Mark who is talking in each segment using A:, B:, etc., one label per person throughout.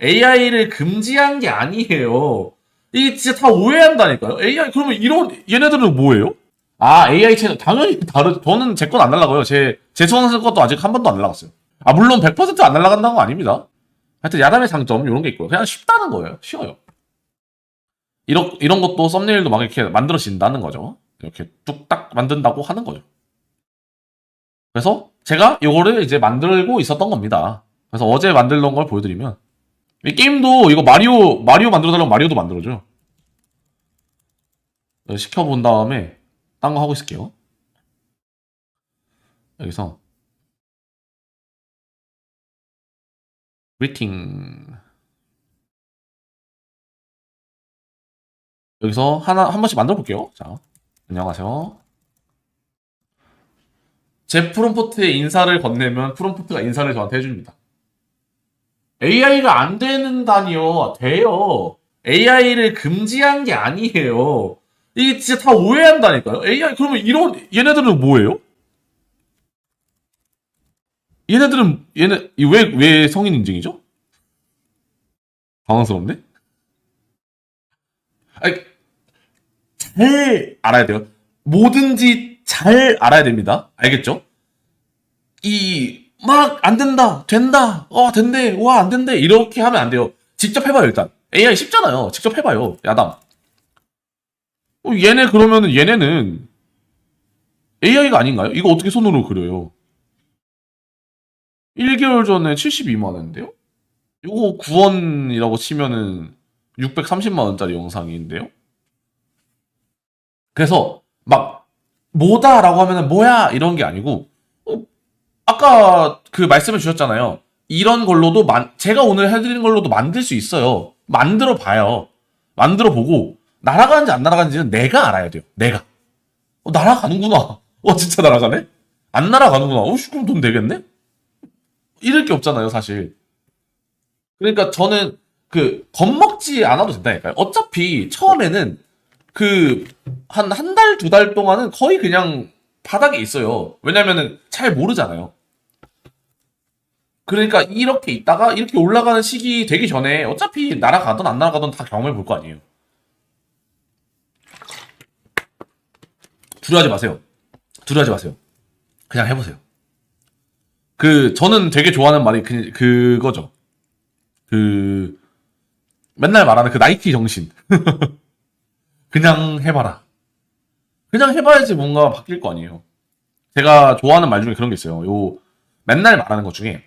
A: AI를 금지한 게 아니에요. 이게 진짜 다 오해한다니까요. AI 그러면 이런 얘네들은 뭐예요? 아, AI 채널 당연히 다르. 저는 제 건 안 날라가요. 제 수강생 것도 아직 한 번도 안 날라갔어요. 아, 물론 100%안 날라간다는 건 아닙니다. 하여튼 야담의 장점 이런 게 있고요. 그냥 쉽다는 거예요. 쉬워요. 이런 것도 썸네일도 막 이렇게 만들어진다는 거죠. 이렇게 뚝딱 만든다고 하는 거죠. 그래서 제가 이거를 이제 만들고 있었던 겁니다. 그래서 어제 만들던 걸 보여드리면 이 게임도 이거 마리오 만들어달라고 마리오도 만들어줘요. 시켜본 다음에 딴 거 하고 있을게요. 여기서 그리팅 여기서 한 번씩 만들어 볼게요. 자, 안녕하세요. 제 프롬프트에 인사를 건네면 프롬프트가 인사를 저한테 해줍니다. AI가 안 되는다니요. 돼요. AI를 금지한 게 아니에요. 이게 진짜 다 오해한다니까요. AI 그러면 이런 얘네들은 뭐예요? 얘네들은 얘네 왜 성인 인증이죠? 당황스럽네. 아니, 잘 알아야 돼요. 뭐든지 잘 알아야 됩니다. 알겠죠? 막 안 된다, 된다, 된대, 와 안 된대 이렇게 하면 안 돼요. 직접 해봐요 일단. AI 쉽잖아요. 직접 해봐요. 야담. 얘네 그러면은 얘네는 AI가 아닌가요? 이거 어떻게 손으로 그려요? 1개월 전에 72만 원인데요? 이거 9원이라고 치면은 630만 원짜리 영상인데요? 그래서 막 뭐다라고 하면은 뭐야 이런 게 아니고 아까 그 말씀을 주셨잖아요. 이런 걸로도 제가 오늘 해드리는 걸로도 만들 수 있어요. 만들어 봐요. 만들어 보고 날아가는지 안 날아가는지는 내가 알아야 돼요. 내가. 날아가는구나. 진짜 날아가네? 안 날아가는구나. 그럼 돈 되겠네? 잃을 게 없잖아요, 사실. 그러니까 저는 겁먹지 않아도 된다니까요. 어차피 처음에는 한 달, 두 달 동안은 거의 그냥 바닥에 있어요. 왜냐면은 잘 모르잖아요. 그러니까 이렇게 있다가 이렇게 올라가는 시기 되기 전에 어차피 날아가든 안 날아가든 다 경험해 볼 거 아니에요. 두려워하지 마세요. 두려워하지 마세요. 그냥 해보세요. 저는 되게 좋아하는 말이 그거죠. 그, 맨날 말하는 그 나이키 정신. 그냥 해봐라. 그냥 해봐야지 뭔가 바뀔 거 아니에요. 제가 좋아하는 말 중에 그런 게 있어요. 맨날 말하는 것 중에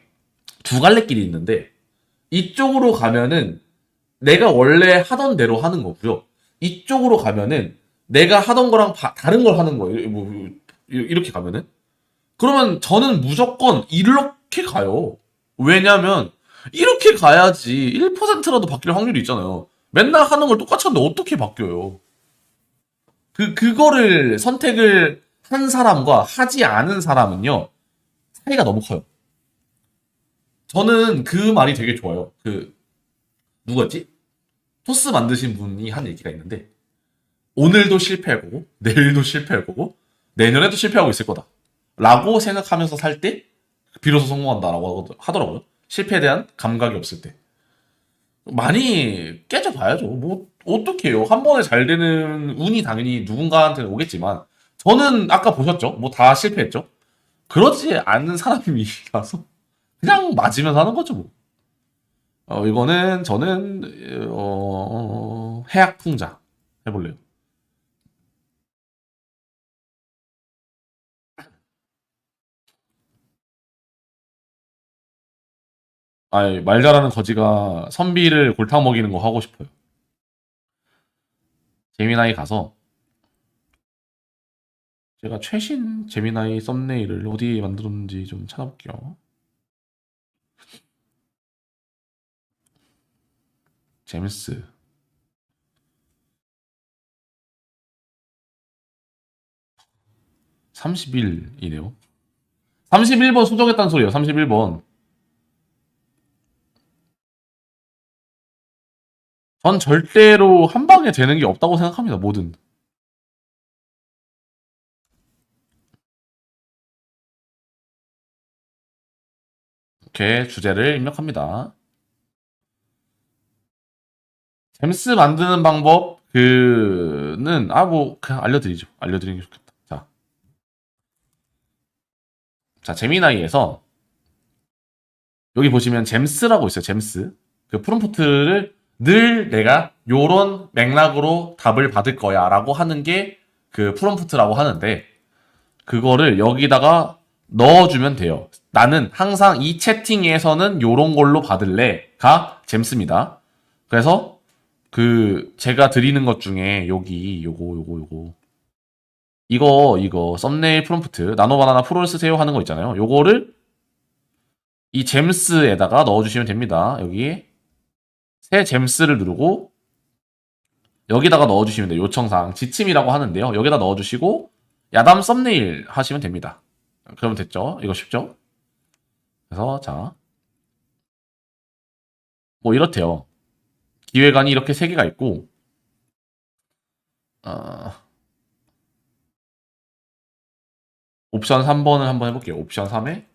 A: 두 갈래 길이 있는데, 이쪽으로 가면은 내가 원래 하던 대로 하는 거고요. 이쪽으로 가면은 내가 하던 거랑 다른 걸 하는 거예요. 이렇게 가면은. 그러면 저는 무조건 이렇게 가요. 왜냐면 이렇게 가야지 1%라도 바뀔 확률이 있잖아요. 맨날 하는 걸 똑같이 하는데 어떻게 바뀌어요? 그거를 선택을 한 사람과 하지 않은 사람은요, 차이가 너무 커요. 저는 그 말이 되게 좋아요. 누구였지? 토스 만드신 분이 한 얘기가 있는데, 오늘도 실패할 거고, 내일도 실패할 거고, 내년에도 실패하고 있을 거다. 라고 생각하면서 살 때, 비로소 성공한다라고 하더라고요. 실패에 대한 감각이 없을 때. 많이 깨져봐야죠. 뭐, 어떡해요. 한 번에 잘 되는 운이 당연히 누군가한테는 오겠지만, 저는 아까 보셨죠? 뭐 다 실패했죠? 그러지 않는 사람이라서, 그냥 맞으면서 하는 거죠, 뭐. 이거는 저는, 해악풍자 해볼래요. 아이, 말 잘하는 거지가 선비를 골탕 먹이는 거 하고 싶어요. 재미나이 가서 제가 최신 재미나이 썸네일을 어디에 만들었는지 좀 찾아볼게요. 제임스 31이네요. 31번 수정했다는 소리예요. 31번. 전 절대로 한 방에 되는 게 없다고 생각합니다. 뭐든. 이렇게 주제를 입력합니다. 잼스 만드는 방법 그는 뭐 그냥 알려드리죠. 알려드리는 게 좋겠다. 자 제미나이에서 여기 보시면 잼스라고 있어요. 잼스. 그 프롬프트를 늘 내가 요런 맥락으로 답을 받을 거야라고 하는 게 그 프롬프트라고 하는데 그거를 여기다가 넣어주면 돼요. 나는 항상 이 채팅에서는 요런 걸로 받을래가 잼스입니다. 그래서 그 제가 드리는 것 중에 여기 요거 이거 썸네일 프롬프트 나노바나나 프로를 쓰세요 하는 거 있잖아요. 요거를 이 잼스에다가 넣어주시면 됩니다. 여기 새 잼스를 누르고 여기다가 넣어주시면 돼요. 요청사항 지침이라고 하는데요. 여기다 넣어주시고 야담 썸네일 하시면 됩니다. 그러면 됐죠? 이거 쉽죠? 그래서 자 뭐 이렇대요. 기획안이 이렇게 세 개가 있고 어, 옵션 3번을 한번 해볼게요. 옵션 3에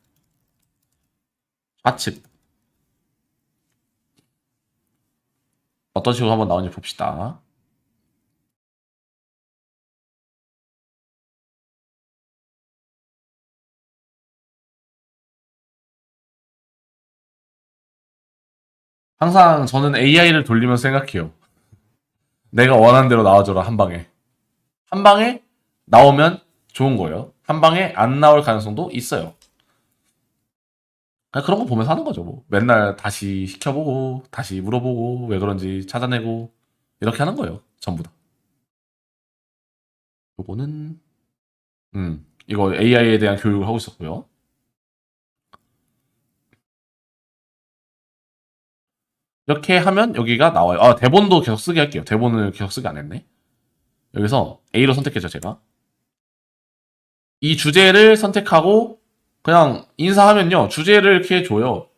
A: 좌측 어떤 식으로 한번 나오는지 봅시다. 항상 저는 AI를 돌리면서 생각해요. 내가 원하는 대로 나와줘라 한 방에. 한 방에 나오면 좋은 거예요. 한 방에 안 나올 가능성도 있어요. 그냥 그런 거 보면서 하는 거죠. 뭐. 맨날 다시 시켜보고 다시 물어보고 왜 그런지 찾아내고 이렇게 하는 거예요. 전부 다. 요거는 이거 AI에 대한 교육을 하고 있었고요. 이렇게 하면 여기가 나와요. 대본도 계속 쓰게 할게요. 대본을 계속 쓰게 안 했네. 여기서 A로 선택했죠, 제가. 이 주제를 선택하고 그냥 인사하면요. 주제를 이렇게 줘요.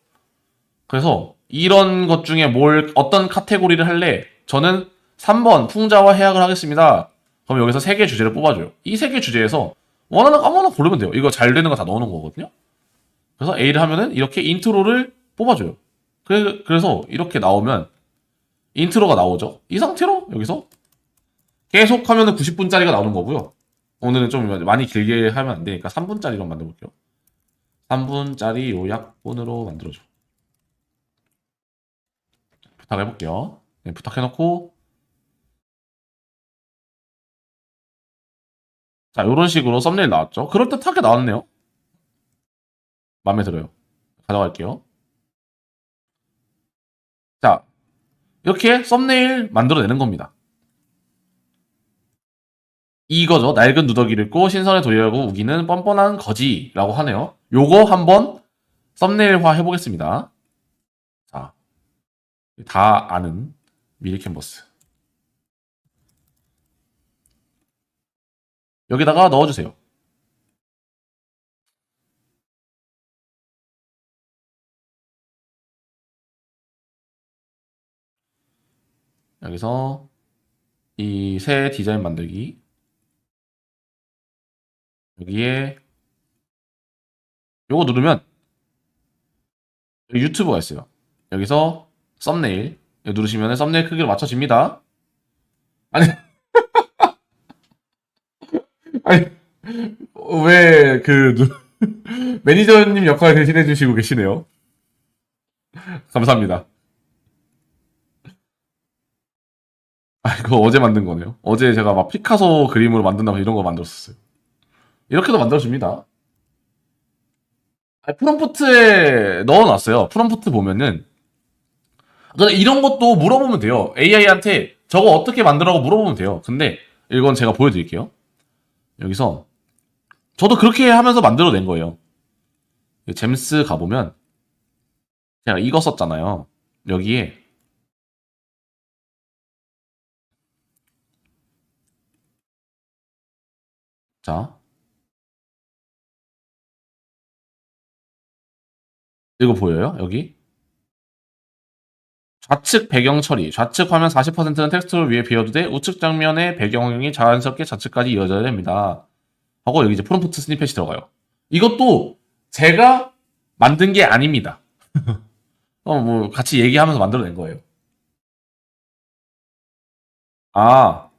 A: 그래서 이런 것 중에 어떤 카테고리를 할래? 저는 3번 풍자와 해악을 하겠습니다. 그럼 여기서 3개 주제를 뽑아줘요. 이 3개 주제에서 원하는 거 아무거나 고르면 돼요. 이거 잘 되는 거 다 넣어놓은 거거든요. 그래서 A를 하면은 이렇게 인트로를 뽑아줘요. 그래서 이렇게 나오면 인트로가 나오죠. 이 상태로 여기서 계속 하면은 90분짜리가 나오는 거고요. 오늘은 좀 많이 길게 하면 안 되니까 3분짜리로 만들어볼게요. 3분짜리 요약본으로 만들어줘. 부탁해볼게요. 네, 부탁해놓고 자 이런 식으로 썸네일 나왔죠. 그럴듯하게 나왔네요. 마음에 들어요. 가져갈게요. 자 이렇게 썸네일 만들어내는 겁니다. 이거죠. 낡은 누더기를 고 신선에 도리하고 우기는 뻔뻔한 거지라고 하네요. 요거 한번 썸네일화 해보겠습니다. 자, 다 아는 미리 캔버스. 여기다가 넣어주세요. 여기서 이 새 디자인 만들기. 여기에 요거 누르면 여기 유튜브가 있어요. 여기서 썸네일 누르시면 썸네일 크기로 맞춰집니다. 아니, 아니, 왜 매니저님 역할 대신해 주시고 계시네요. 감사합니다. 이거 어제 만든 거네요. 어제 제가 막 피카소 그림으로 만든다고 이런 거 만들었어요. 이렇게도 만들어줍니다. 프롬프트에 넣어놨어요. 프롬프트 보면은 근데 이런 것도 물어보면 돼요. AI한테 저거 어떻게 만들라고 물어보면 돼요. 근데 이건 제가 보여드릴게요. 여기서 저도 그렇게 하면서 만들어낸 거예요. 잼스 가보면 제가 이거 썼잖아요. 여기에 자 이거 보여요? 여기 좌측 배경 처리. 좌측 화면 40%는 텍스트를 위에 비워두되 우측 장면의 배경 환경이 자연스럽게 좌측까지 이어져야 됩니다. 하고 여기 이제 프롬프트 스니펫이 들어가요. 이것도 제가 만든 게 아닙니다. 뭐 같이 얘기하면서 만들어낸 거예요. 아,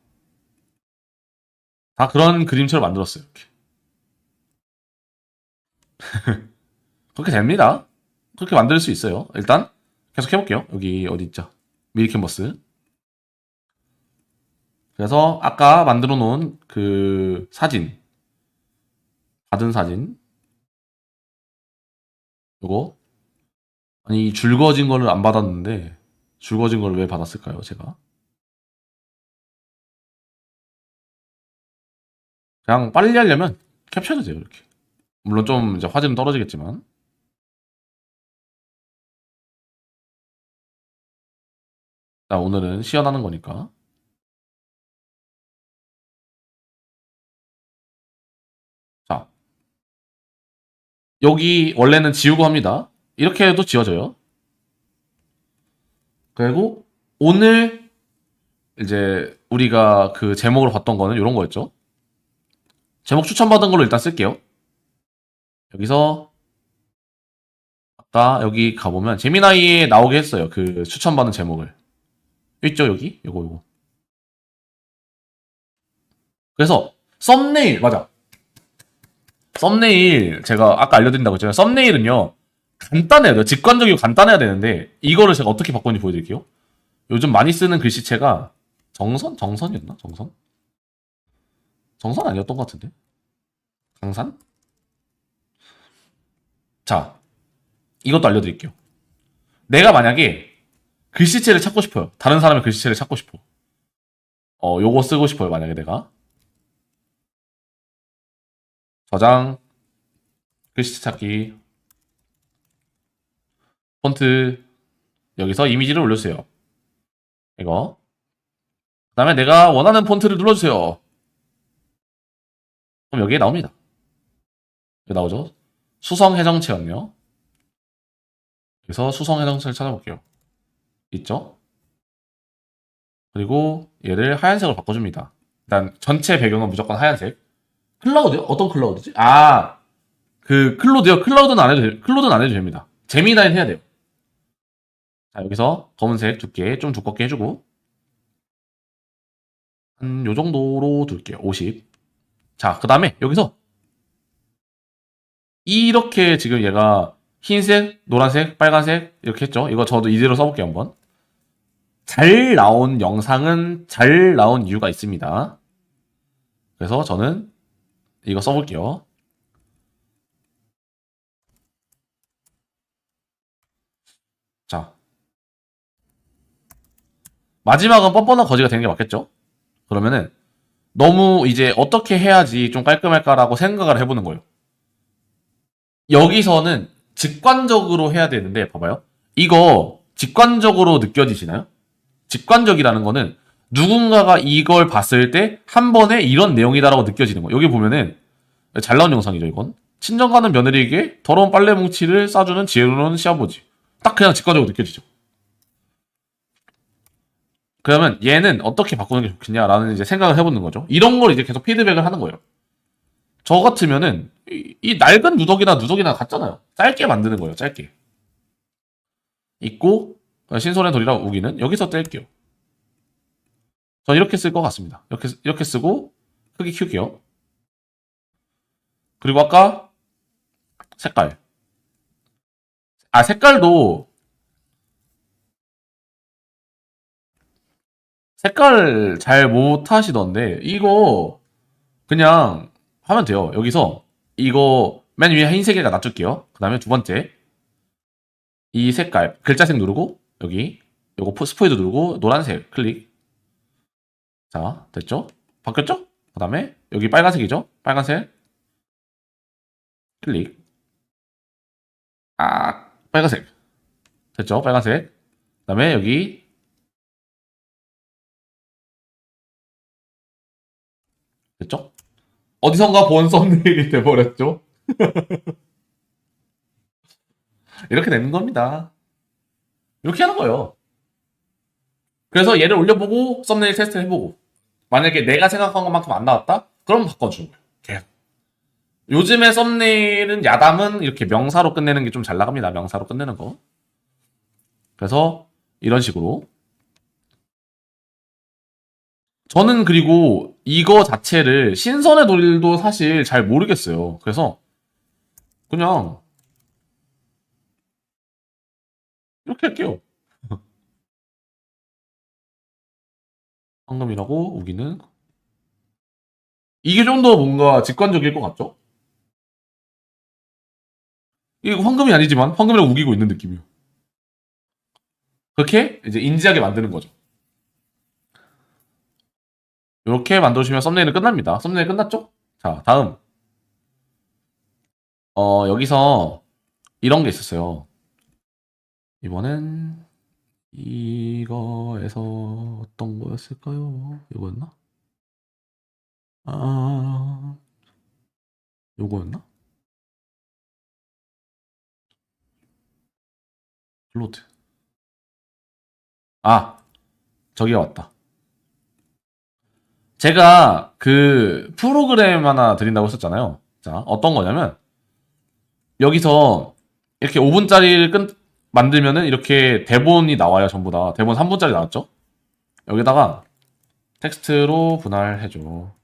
A: 다 그런 그림체로 만들었어요. 이렇게. 그렇게 됩니다. 그렇게 만들 수 있어요. 일단 계속 해볼게요. 여기 어디 있죠? 미리 캔버스. 그래서 아까 만들어 놓은 그 사진, 받은 사진, 요거. 아니, 줄거진 거를 안 받았는데, 줄거진 걸 왜 받았을까요, 제가? 그냥 빨리 하려면 캡처해도 돼요, 이렇게. 물론 좀 이제 화질은 떨어지겠지만. 자, 오늘은 시연하는 거니까. 자, 여기 원래는 지우고 합니다. 이렇게 해도 지워져요. 그리고 오늘 이제 우리가 그 제목으로 봤던 거는 이런 거였죠. 제목 추천받은 걸로 일단 쓸게요. 여기서 아까 여기 가보면 재미나이에 나오게 했어요. 그 추천받은 제목을. 있죠, 여기? 요거. 그래서 썸네일, 맞아. 썸네일 제가 아까 알려드린다고 했잖아요. 썸네일은요. 간단해야 돼요. 직관적이고 간단해야 되는데 이거를 제가 어떻게 바꾸는지 보여드릴게요. 요즘 많이 쓰는 글씨체가 정선? 정선이었나? 정선? 정선 아니었던 것 같은데? 강산? 자, 이것도 알려드릴게요. 내가 만약에 글씨체를 찾고 싶어요. 다른 사람의 글씨체를 찾고 싶어. 요거 쓰고 싶어요. 만약에 내가. 저장, 글씨체 찾기, 폰트, 여기서 이미지를 올려주세요. 이거. 그 다음에 내가 원하는 폰트를 눌러주세요. 그럼 여기에 나옵니다. 여기 나오죠? 수성 해정체였네요. 그래서 수성 해정체를 찾아볼게요. 있죠? 그리고 얘를 하얀색으로 바꿔줍니다. 일단 전체 배경은 무조건 하얀색. 클라우드요? 어떤 클라우드지? 아, 그 클로드요? 클로드는 안 해도 됩니다. 재미나인 해야 돼요. 자, 여기서 검은색 두께 좀 두껍게 해주고 한 요 정도로 둘게요. 50. 자, 그 다음에 여기서 이렇게 지금 얘가 흰색, 노란색, 빨간색 이렇게 했죠. 이거 저도 이대로 써볼게요, 한번. 잘 나온 영상은 잘 나온 이유가 있습니다. 그래서 저는 이거 써볼게요. 자, 마지막은 뻔뻔한 거지가 되는 게 맞겠죠? 그러면은 너무 이제 어떻게 해야지 좀 깔끔할까라고 생각을 해보는 거예요. 여기서는 직관적으로 해야 되는데 봐봐요. 이거 직관적으로 느껴지시나요? 직관적이라는 거는 누군가가 이걸 봤을 때 한 번에 이런 내용이다라고 느껴지는 거예요. 여기 보면은 잘 나온 영상이죠, 이건. 친정 가는 며느리에게 더러운 빨래 뭉치를 싸주는 지혜로운 시아버지. 딱 그냥 직관적으로 느껴지죠. 그러면 얘는 어떻게 바꾸는 게 좋겠냐라는 이제 생각을 해보는 거죠. 이런 걸 이제 계속 피드백을 하는 거예요. 저 같으면은 이 낡은 누더기나 같잖아요. 짧게 만드는 거예요. 짧게. 있고 신선의 돌이라 우기는 여기서 뗄게요. 전 이렇게 쓸 것 같습니다. 이렇게 쓰고 크기 키울게요. 그리고 아까 색깔. 아, 색깔 잘 못 하시던데 이거 그냥 하면 돼요. 여기서 이거 맨 위에 흰색에다 놔둘게요. 그 다음에 두 번째 이 색깔 글자색 누르고 여기 요거 스포이드 누르고 노란색 클릭. 자, 됐죠? 바뀌었죠? 그 다음에 여기 빨간색이죠? 빨간색 클릭. 아, 빨간색 됐죠? 빨간색. 그 다음에 여기 됐죠? 어디선가 본 썸네일이 돼버렸죠? 이렇게 되는 겁니다. 이렇게 하는 거예요. 그래서 얘를 올려보고 썸네일 테스트 해보고 만약에 내가 생각한 것만큼 안 나왔다? 그럼 바꿔주는 거예요. 계속. 요즘에 썸네일은 야담은 이렇게 명사로 끝내는 게 좀 잘 나갑니다. 명사로 끝내는 거. 그래서 이런 식으로 저는 그리고 이거 자체를 신선의 도일도 사실 잘 모르겠어요. 그래서 그냥 이렇게 할게요. 황금이라고 우기는 이게 좀 더 뭔가 직관적일 것 같죠? 이거 황금이 아니지만 황금이라고 우기고 있는 느낌이에요. 그렇게 이제 인지하게 만드는 거죠. 이렇게 만들어주시면 썸네일은 끝납니다. 썸네일 끝났죠? 자, 다음. 여기서 이런 게 있었어요. 이번엔 이거에서 어떤 거였을까요? 이거였나? 아, 요거였나? 플로트. 아, 저기가 왔다. 제가 그 프로그램 하나 드린다고 했었잖아요. 자, 어떤 거냐면 여기서 이렇게 5분짜리를 만들면은 이렇게 대본이 나와요. 전부 다. 대본 3분짜리 나왔죠? 여기다가 텍스트로 분할해줘.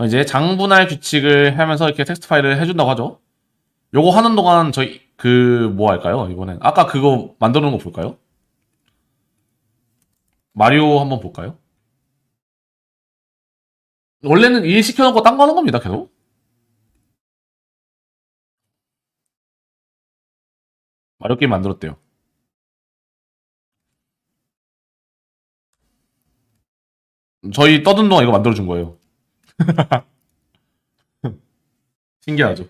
A: 이제 장분할 규칙을 하면서 이렇게 텍스트 파일을 해준다고 하죠. 요거 하는 동안 저희 그 뭐 할까요? 이번엔 아까 그거 만들어 놓은 거 볼까요? 마리오 한번 볼까요? 원래는 일 시켜놓고 딴 거 하는 겁니다. 계속. 마리오 게임 만들었대요. 저희 떠든 동안 이거 만들어준 거예요. 신기하죠?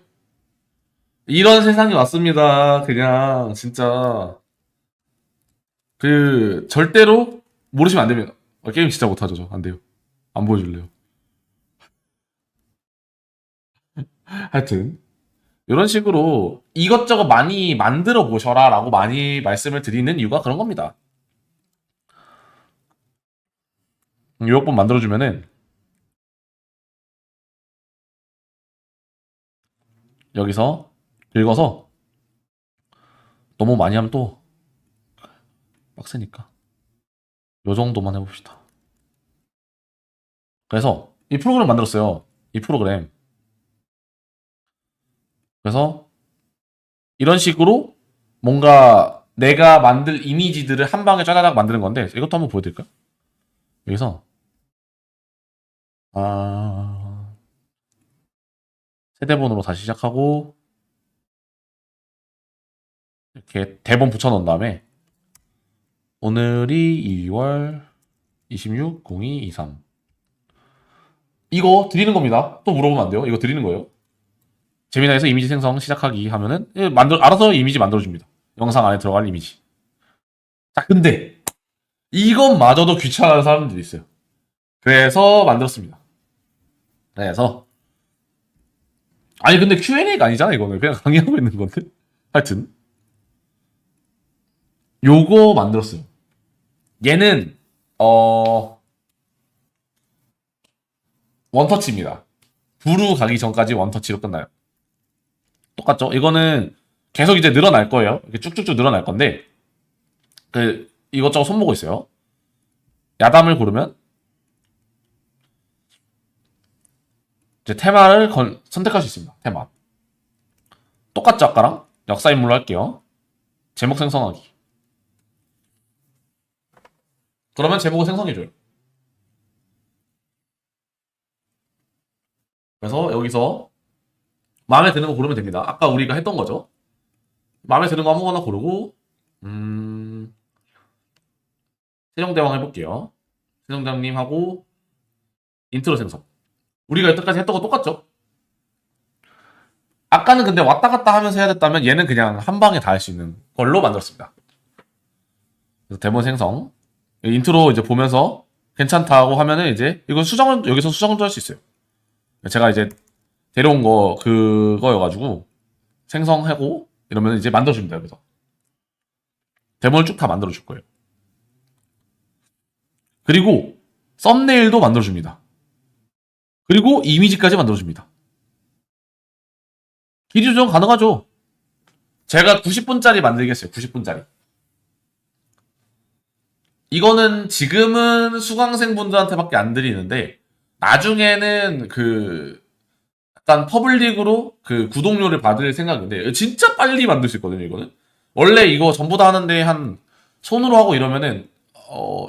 A: 이런 세상이 왔습니다. 그냥 진짜 그 절대로 모르시면 안 됩니다. 게임 진짜 못하죠. 저. 안 돼요. 안 보여줄래요. 하여튼 이런 식으로 이것저것 많이 만들어 보셔라 라고 많이 말씀을 드리는 이유가 그런 겁니다. 요약본 만들어주면은 여기서 긁어서 너무 많이 하면 또 빡세니까 요 정도만 해봅시다. 그래서 이 프로그램 만들었어요. 이 프로그램. 그래서 이런 식으로 뭔가 내가 만들 이미지들을 한 방에 짜자작 만드는 건데 이것도 한번 보여드릴까요? 여기서 세대본으로 다시 시작하고 이렇게 대본 붙여놓은 다음에 오늘이 2월 26, 02, 23 이거 드리는 겁니다. 또 물어보면 안 돼요. 이거 드리는 거예요. 재미나에서 이미지 생성 시작하기 하면은 알아서 이미지 만들어줍니다. 영상 안에 들어갈 이미지. 자, 근데 이것마저도 귀찮아하는 사람들이 있어요. 그래서 만들었습니다. 그래서 아니 근데 Q&A가 아니잖아 이거는 그냥 강의하고 있는 건데. 하여튼 요거 만들었어요. 얘는 원터치입니다. 부루 가기 전까지 원터치로 끝나요. 똑같죠? 이거는 계속 이제 늘어날 거예요. 이렇게 쭉쭉쭉 늘어날 건데 그 이것저것 손보고 있어요. 야담을 고르면 이제 테마를 선택할 수 있습니다. 테마. 똑같죠 아까랑? 역사 인물로 할게요. 제목 생성하기. 그러면 제목을 생성해줘요. 그래서 여기서 마음에 드는 거 고르면 됩니다. 아까 우리가 했던 거죠. 마음에 드는 거 아무거나 고르고 세종대왕 해볼게요. 세종대왕님하고 인트로 생성. 우리가 여태까지 했던 거 똑같죠? 아까는 근데 왔다 갔다 하면서 해야 됐다면 얘는 그냥 한 방에 다 할 수 있는 걸로 만들었습니다. 그래서 대본 생성. 인트로 이제 보면서 괜찮다고 하면은 이제 이거 여기서 수정도 할 수 있어요. 제가 이제 데려온 거 그거여가지고 생성하고 이러면 이제 만들어줍니다. 여기서 대본을 쭉 다 만들어줄 거예요. 그리고 썸네일도 만들어줍니다. 그리고 이미지까지 만들어줍니다. 길이 조정 가능하죠. 제가 90분짜리 만들겠어요. 90분짜리. 이거는 지금은 수강생분들한테밖에 안 드리는데 나중에는 그 약간 퍼블릭으로 그 구독료를 받을 생각인데 진짜 빨리 만들 수 있거든요. 이거는 원래 이거 전부 다 하는데 한 손으로 하고 이러면은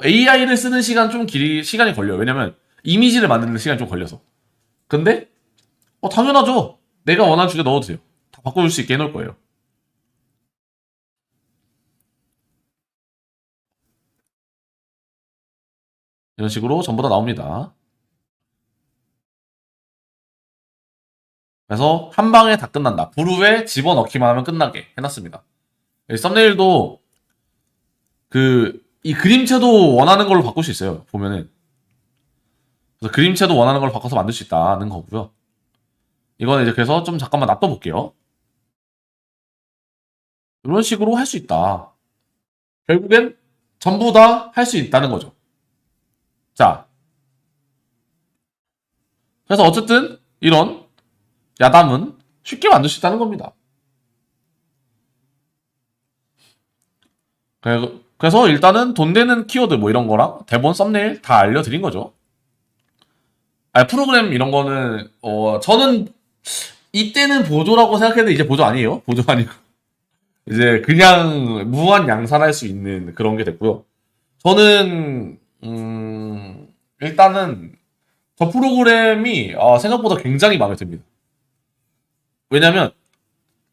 A: AI를 쓰는 시간 좀 시간이 걸려요. 왜냐면 이미지를 만드는 시간이 좀 걸려서. 근데 당연하죠. 내가 원하는 주제 넣어도 돼요. 다 바꿔줄 수 있게 해놓을 거예요. 이런 식으로 전부 다 나옵니다. 그래서 한 방에 다 끝난다. 부루에 집어넣기만 하면 끝나게 해놨습니다. 썸네일도 이 그림체도 원하는 걸로 바꿀 수 있어요. 보면은. 그래서 그림체도 원하는 걸로 바꿔서 만들 수 있다는 거고요. 이거는 이제 그래서 좀 잠깐만 놔둬볼게요. 이런 식으로 할 수 있다. 결국엔 전부 다 할 수 있다는 거죠. 자. 그래서 어쨌든 이런 야담은 쉽게 만들 수 있다는 겁니다. 그래서 일단은 돈 되는 키워드 뭐 이런 거랑 대본 썸네일 다 알려드린 거죠. 프로그램 이런 거는 저는 이때는 보조라고 생각했는데 이제 보조 아니에요. 보조 아니고 이제 그냥 무한 양산할 수 있는 그런 게 됐고요. 저는 일단은 저 프로그램이 생각보다 굉장히 마음에 듭니다. 왜냐면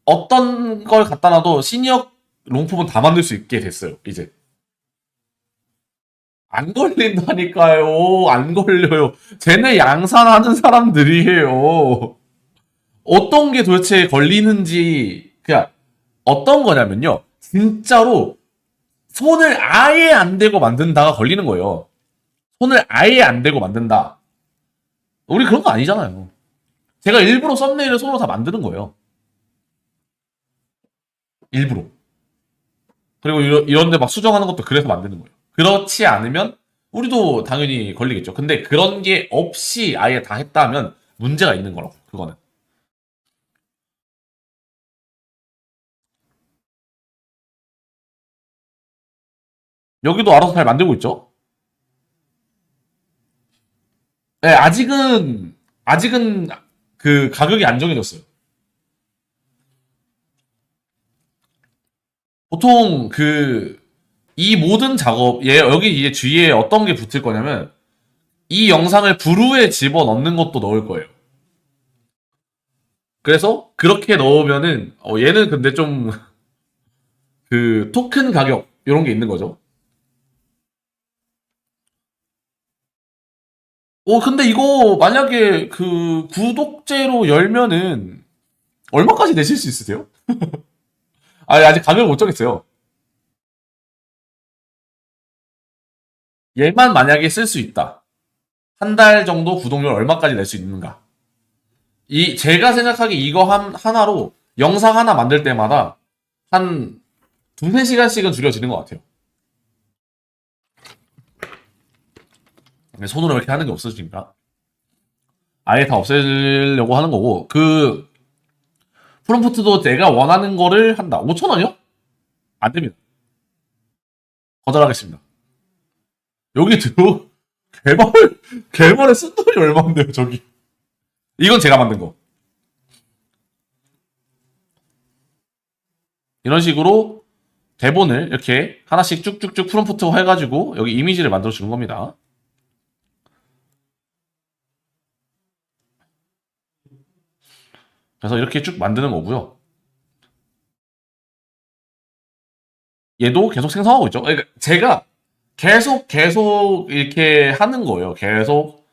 A: 어떤 걸 갖다 놔도 시니어 롱폼은 다 만들 수 있게 됐어요. 이제 안 걸린다니까요. 안 걸려요. 쟤네 양산하는 사람들이에요. 어떤 게 도대체 걸리는지 그냥 어떤 거냐면요. 진짜로 손을 아예 안 대고 만든다가 걸리는 거예요. 손을 아예 안 대고 만든다. 우리 그런 거 아니잖아요. 제가 일부러 썸네일을 손으로 다 만드는 거예요. 일부러. 그리고 이런데 막 수정하는 것도 그래서 만드는 거예요. 그렇지 않으면 우리도 당연히 걸리겠죠. 근데 그런 게 없이 아예 다 했다면 문제가 있는 거라고. 그거는. 여기도 알아서 잘 만들고 있죠. 네, 아직은 그 가격이 안 정해졌어요. 보통 이 모든 작업, 여기 이제 뒤에 어떤 게 붙을 거냐면 이 영상을 부루에 집어 넣는 것도 넣을 거예요. 그래서 그렇게 넣으면은 얘는 근데 좀 그 토큰 가격 이런 게 있는 거죠. 근데 이거 만약에 그 구독제로 열면은 얼마까지 내실 수 있으세요? 아직 가격을 못 정했어요. 얘만 만약에 쓸 수 있다. 한 달 정도 구독료 얼마까지 낼 수 있는가? 제가 생각하기에 이거 하나로 영상 하나 만들 때마다 한 두세 시간씩은 줄여지는 것 같아요. 손으로 이렇게 하는 게 없어지니까. 아예 다 없애려고 하는 거고, 프롬프트도 내가 원하는 거를 한다. 5,000원이요? 안 됩니다. 거절하겠습니다. 여기 개발, 개발에 쓴 돈이 얼마인데요, 저기. 이건 제가 만든 거. 이런 식으로 대본을 이렇게 하나씩 쭉쭉쭉 프롬프트 해가지고 여기 이미지를 만들어 주는 겁니다. 그래서 이렇게 쭉 만드는 거고요. 얘도 계속 생성하고 있죠. 그러니까 제가 계속 이렇게 하는 거예요. 계속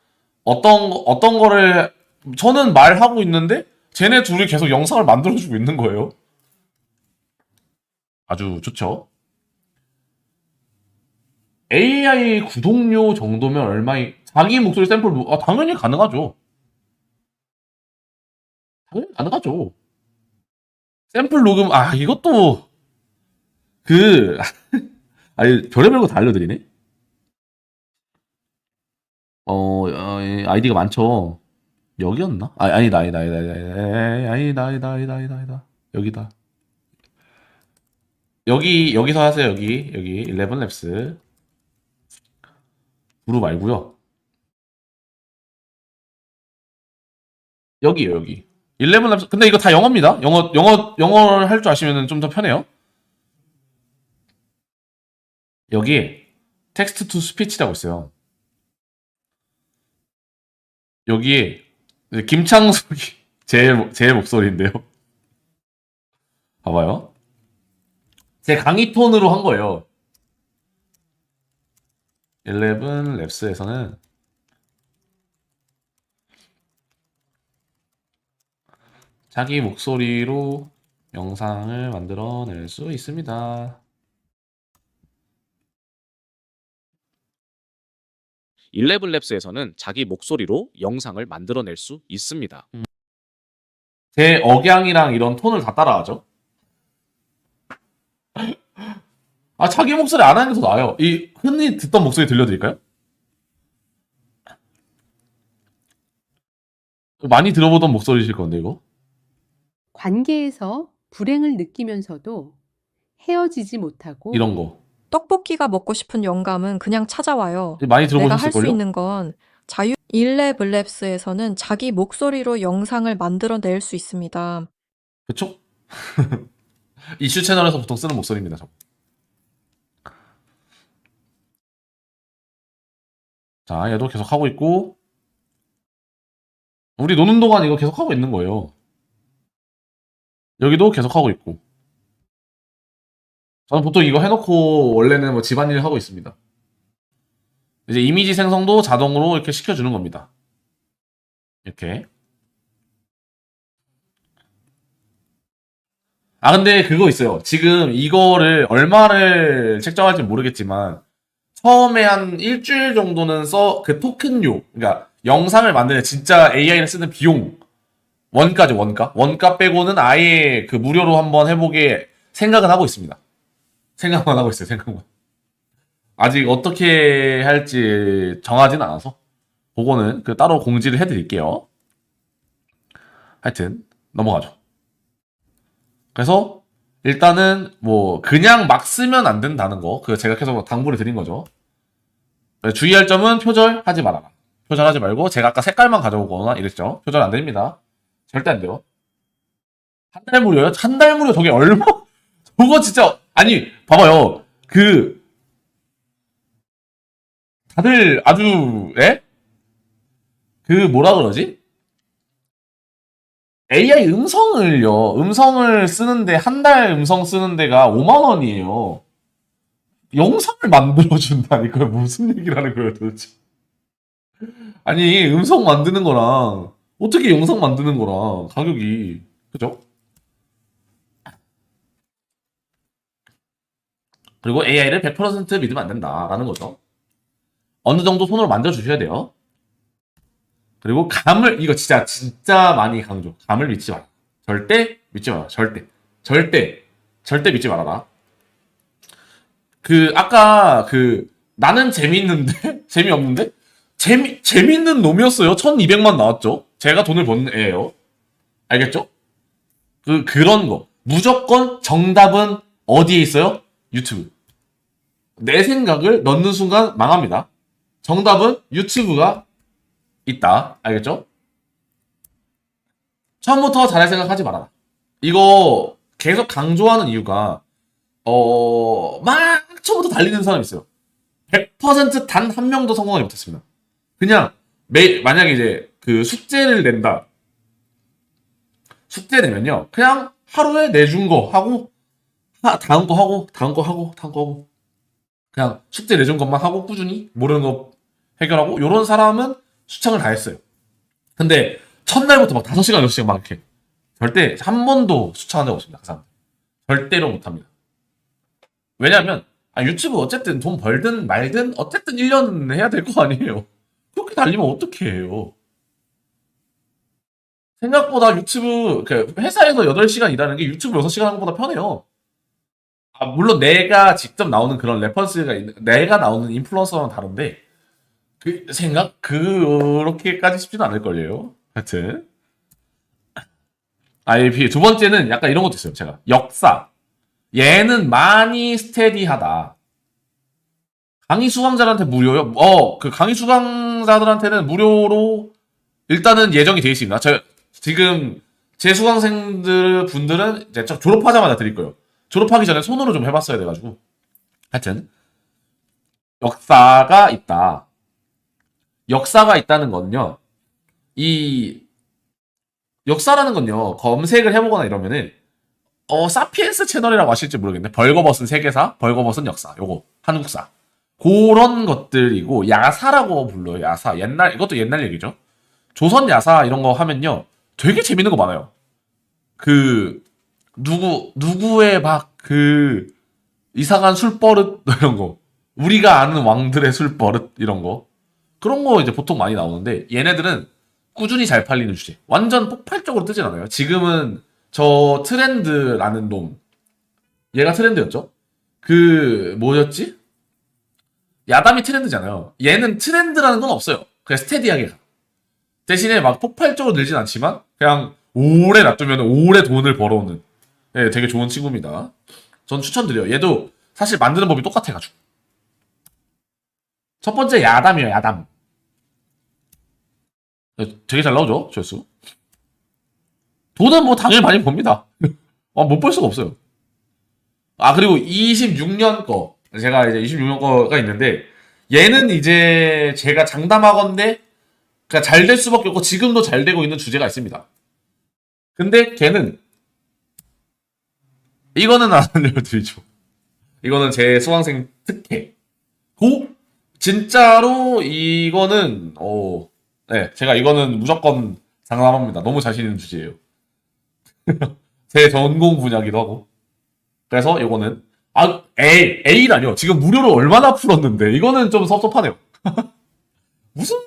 A: 어떤 거를 저는 말하고 있는데 쟤네 둘이 계속 영상을 만들어주고 있는 거예요. 아주 좋죠. AI 구독료 정도면 얼마이 자기 목소리 샘플 당연히 가능하죠. 당연히 가능하죠. 샘플 녹음 이것도 그 아니 별의별 거 다 알려드리네. 아이디가 많죠. 여기였나? 아니다. 여기다. 여기서 하세요. 여기 11랩스 부루 말고요. 여기요, 여기. 11랩스. 근데 이거 다 영어입니다. 영어를 할 줄 아시면 좀 더 편해요. 여기 텍스트 투 스피치라고 있어요. 여기에 김창석이 제 목소리인데요. 봐봐요. 제 강의 톤으로 한 거예요. 11랩스에서는 자기 목소리로 영상을 만들어낼 수 있습니다.
B: 11랩스에서는 자기 목소리로 영상을 만들어낼 수 있습니다.
A: 제 억양이랑 이런 톤을 다 따라하죠. 아, 자기 목소리 안 하는 게 더 나아요. 이 흔히 듣던 목소리 들려드릴까요? 많이 들어보던 목소리실 건데 이거.
C: 관계에서 불행을 느끼면서도 헤어지지 못하고
A: 이런 거
D: 떡볶이가 먹고 싶은 영감은 그냥 찾아와요.
A: 많이
D: 내가 할 수
A: 들어보셨을걸요?
D: 있는 건 자유 일레블랩스에서는 자기 목소리로 영상을 만들어낼 수 있습니다.
A: 그쵸? 이슈 채널에서 보통 쓰는 목소리입니다. 저. 자, 얘도 계속 하고 있고 우리 노는 동안 이거 계속 하고 있는 거예요. 여기도 계속 하고 있고. 저는 보통 이거 해놓고 원래는 뭐 집안일 하고 있습니다. 이제 이미지 생성도 자동으로 이렇게 시켜주는 겁니다. 이렇게. 아, 근데 그거 있어요. 지금 이거를 얼마를 책정할지 모르겠지만 처음에 한 일주일 정도는 그 토큰료, 그러니까 영상을 만드는 진짜 AI를 쓰는 비용 원가죠, 원가. 원가 빼고는 아예 그 무료로 한번 해보게 생각은 하고 있습니다. 생각만 하고 있어요, 생각만. 아직 어떻게 할지 정하진 않아서 그거는 그 따로 공지를 해드릴게요. 하여튼 넘어가죠. 그래서 일단은 뭐 그냥 막 쓰면 안 된다는 거, 그 제가 계속 당부를 드린 거죠. 주의할 점은 표절하지 말아라. 표절하지 말고 제가 아까 색깔만 가져오거나 이랬죠. 표절 안 됩니다. 절대 안 돼요. 한 달 무료요? 한 달 무료 저게 얼마? 저거 진짜 아니 봐봐요. 그 다들 아주 그 뭐라 그러지? AI 음성을 쓰는데 한 달 음성 쓰는 데가 5만 원이에요. 영상을 만들어준다니 그게 무슨 얘기를 하는 거예요 도대체? 아니 음성 만드는 거랑 어떻게 영상 만드는 거랑 가격이 그죠? 그리고 AI를 100% 믿으면 안 된다라는 거죠. 어느 정도 손으로 만져주셔야 돼요. 그리고 감을 이거 진짜 많이 강조. 감을 믿지 마라. 절대 믿지 마라. 절대 믿지 말아라. 그 아까 그 나는 재밌는데 재미없는데 재밌는 놈이었어요. 1200만 나왔죠. 제가 돈을 번 애예요. 알겠죠? 그런 거. 무조건 정답은 어디에 있어요? 유튜브. 내 생각을 넣는 순간 망합니다. 정답은 유튜브가 있다. 알겠죠? 처음부터 잘할 생각 하지 말아라. 이거 계속 강조하는 이유가 막 처음부터 달리는 사람이 있어요. 100% 단 한 명도 성공하지 못했습니다. 그냥 만약에 이제 그 숙제를 낸다. 숙제 내면요. 그냥 하루에 내준 거 하고 다음 거 하고 그냥 숙제 내준 것만 하고 꾸준히 모르는 거 해결하고 요런 사람은 수창을 다 했어요. 근데 첫날부터 막 5시간 6시간 막 이렇게 절대 한 번도 수창한 적 없습니다. 그 사람 절대로 못합니다. 왜냐면 유튜브 어쨌든 돈 벌든 말든 어쨌든 1년 해야 될 거 아니에요. 그렇게 달리면 어떻게 해요? 생각보다 유튜브 회사에서 8시간 일하는 게 유튜브 6시간 하는 것보다 편해요. 물론 내가 직접 나오는 그런 레퍼런스가 내가 나오는 인플루언서랑 다른데 그렇게까지 쉽지는 않을걸요. 하여튼 IP 두 번째는 약간 이런 것도 있어요. 제가 역사 얘는 많이 스테디하다. 강의 수강자들한테 무료요? 그 강의 수강자들한테는 무료로 일단은 예정이 되어 있습니다. 지금 제 수강생들 분들은 이제 졸업하자마자 드릴 거예요. 졸업하기 전에 손으로 좀 해봤어야 돼가지고. 하여튼 역사가 있다. 역사가 있다는 건요. 이 역사라는 건요. 검색을 해보거나 이러면은 사피엔스 채널이라고 아실지 모르겠네. 벌거벗은 세계사, 벌거벗은 역사. 요거 한국사. 그런 것들이고 야사라고 불러요. 야사. 이것도 옛날 얘기죠. 조선 야사 이런 거 하면요. 되게 재밌는 거 많아요. 누구의 이상한 술버릇 이런 거. 우리가 아는 왕들의 술버릇 이런 거. 그런 거 이제 보통 많이 나오는데 얘네들은 꾸준히 잘 팔리는 주제. 완전 폭발적으로 뜨진 않아요. 지금은 저 트렌드라는 놈. 얘가 트렌드였죠? 뭐였지? 야담이 트렌드잖아요. 얘는 트렌드라는 건 없어요. 그냥 스테디하게 가. 대신에 막 폭발적으로 늘진 않지만 그냥 오래 놔두면 오래 돈을 벌어오는 되게 좋은 친구입니다. 전 추천드려요. 얘도 사실 만드는 법이 똑같아가지고. 첫 번째 야담이에요. 야담. 되게 잘 나오죠? 조회수. 돈은 뭐 당연히 많이 법니다. 못 벌 수가 없어요. 그리고 26년 거. 제가 이제 26년 거가 있는데 얘는 이제 제가 장담하건대 그러니까 잘 될 수밖에 없고 지금도 잘 되고 있는 주제가 있습니다. 근데 걔는 이거는 안 알려드리죠. 이거는 제 수강생 특혜. 진짜로 이거는 네, 제가 이거는 무조건 장담합니다. 너무 자신 있는 주제예요. 제 전공 분야기도 하고. 그래서 이거는 A라뇨. 지금 무료로 얼마나 풀었는데 이거는 좀 섭섭하네요. 무슨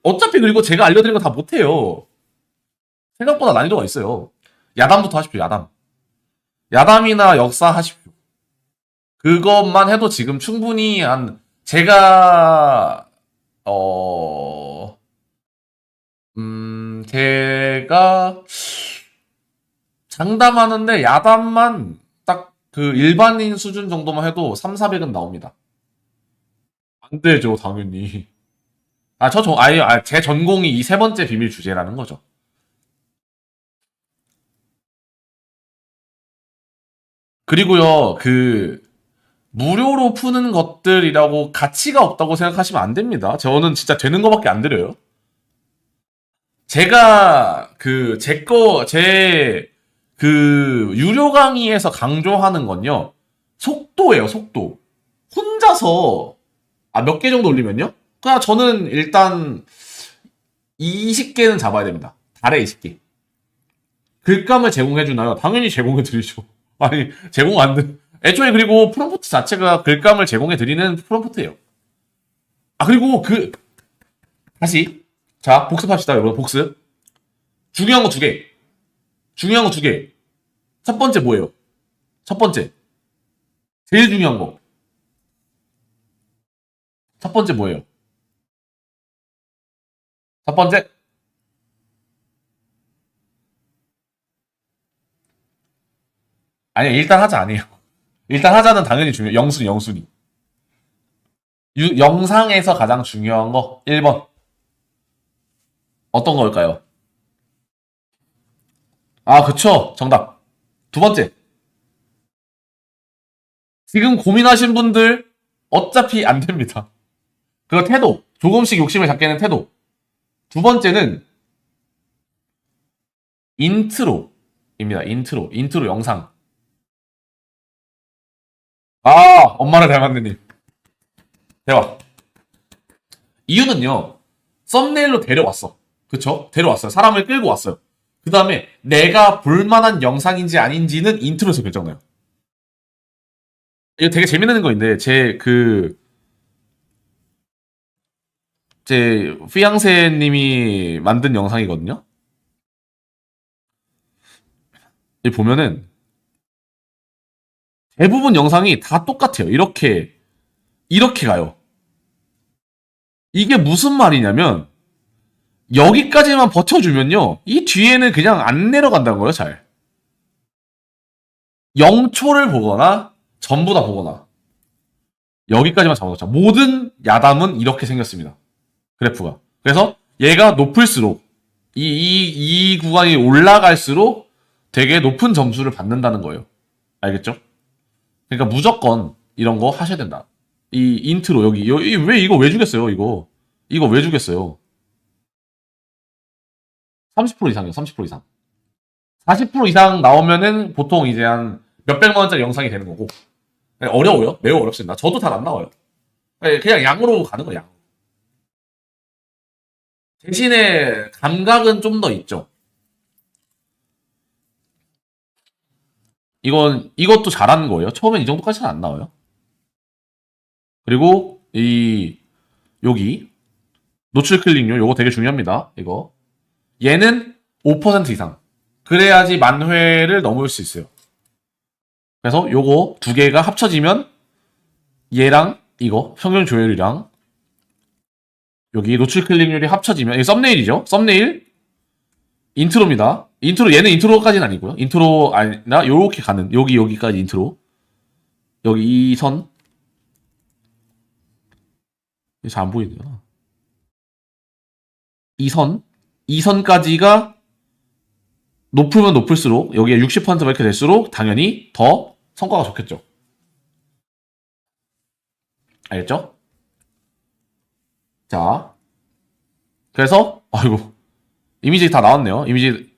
A: 어차피 그리고 제가 알려드린 거 다 못해요. 생각보다 난이도가 있어요. 야담부터 하십시오. 야담이나 역사 하십시오. 그것만 해도 지금 충분히 제가 장담하는데 야담만 딱 그 일반인 수준 정도만 해도 3,400은 나옵니다. 안 되죠, 당연히. 제 전공이 이 세 번째 비밀 주제라는 거죠. 그리고요, 무료로 푸는 것들이라고 가치가 없다고 생각하시면 안 됩니다. 저는 진짜 되는 거밖에 안 드려요. 제가, 유료 강의에서 강조하는 건요, 속도예요, 속도. 혼자서, 몇 개 정도 올리면요? 그냥 저는 일단 20개는 잡아야 됩니다. 달에 20개. 글감을 제공해주나요? 당연히 제공해드리죠. 아니, 제공 안 돼. 애초에 그리고 프롬프트 자체가 글감을 제공해드리는 프롬프트예요. 그리고 다시. 자, 복습합시다, 여러분. 복습. 중요한 거 두 개. 첫 번째 뭐예요? 첫 번째. 제일 중요한 거. 첫 번째 뭐예요? 첫 번째. 아니야, 일단 하자 아니에요. 일단 하자는 당연히 중요해요. 영순이. 영상에서 가장 중요한 거 1번. 어떤 걸까요? 그쵸. 정답. 두 번째. 지금 고민하신 분들 어차피 안 됩니다. 그거 태도. 조금씩 욕심을 갖게 하는 태도. 두 번째는 인트로입니다. 인트로 영상. 엄마를 닮았네 님. 대박. 이유는요. 썸네일로 데려왔어. 그쵸? 데려왔어요. 사람을 끌고 왔어요. 그 다음에 내가 볼만한 영상인지 아닌지는 인트로에서 결정나요. 이거 되게 재밌는 거인데 제 피앙세님이 만든 영상이거든요. 이 보면은 대부분 영상이 다 똑같아요. 이렇게 가요. 이게 무슨 말이냐면 여기까지만 버텨주면요. 이 뒤에는 그냥 안 내려간다는 거예요, 잘. 0초를 보거나 전부 다 보거나 여기까지만 잡아놓자. 모든 야담은 이렇게 생겼습니다. 그래프가. 그래서 얘가 높을수록 이 구간이 올라갈수록 되게 높은 점수를 받는다는 거예요. 알겠죠? 그러니까 무조건 이런 거 하셔야 된다. 이 인트로 왜 이거 왜 주겠어요? 이거 왜 주겠어요? 30% 이상이요. 30% 이상. 40% 이상 나오면은 보통 이제 한 몇백만 원짜리 영상이 되는 거고. 어려워요. 매우 어렵습니다. 저도 잘 안 나와요. 그냥 양으로 가는 거예요. 양. 대신에 감각은 좀 더 있죠. 이것도 잘하는 거예요. 처음엔 이 정도까지는 안 나와요. 그리고 여기 노출 클릭률 요거 되게 중요합니다. 이거 얘는 5% 이상 그래야지 10,000회를 넘을 수 있어요. 그래서 요거 두 개가 합쳐지면 얘랑 이거 평균 조회율이랑 여기 노출 클릭률이 합쳐지면 이게 썸네일이죠. 썸네일 인트로입니다. 얘는 인트로까지는 아니고요. 인트로 아니라 요렇게 가는 여기까지 인트로. 여기 이 선. 잘 안 보이네요. 이 선까지가 높으면 높을수록 여기에 60% 이렇게 될수록 당연히 더 성과가 좋겠죠. 알겠죠? 자, 그래서 아이고 이미지 다 나왔네요. 이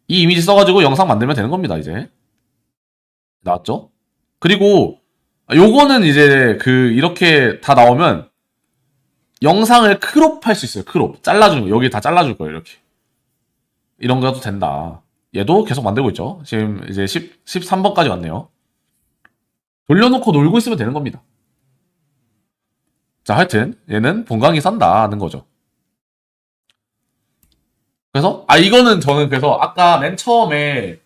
A: 이미지 써가지고 영상 만들면 되는 겁니다. 이제 나왔죠? 그리고 요거는 이제 이렇게 다 나오면 영상을 크롭할 수 있어요. 크롭 잘라주는 거 여기 다 잘라줄 거예요. 이렇게 이런 거도 된다. 얘도 계속 만들고 있죠. 지금 이제 13번까지 왔네요. 돌려놓고 놀고 있으면 되는 겁니다. 자, 하여튼 얘는 본강이 싼다는 거죠. 그래서 이거는 저는 그래서 아까 맨 처음에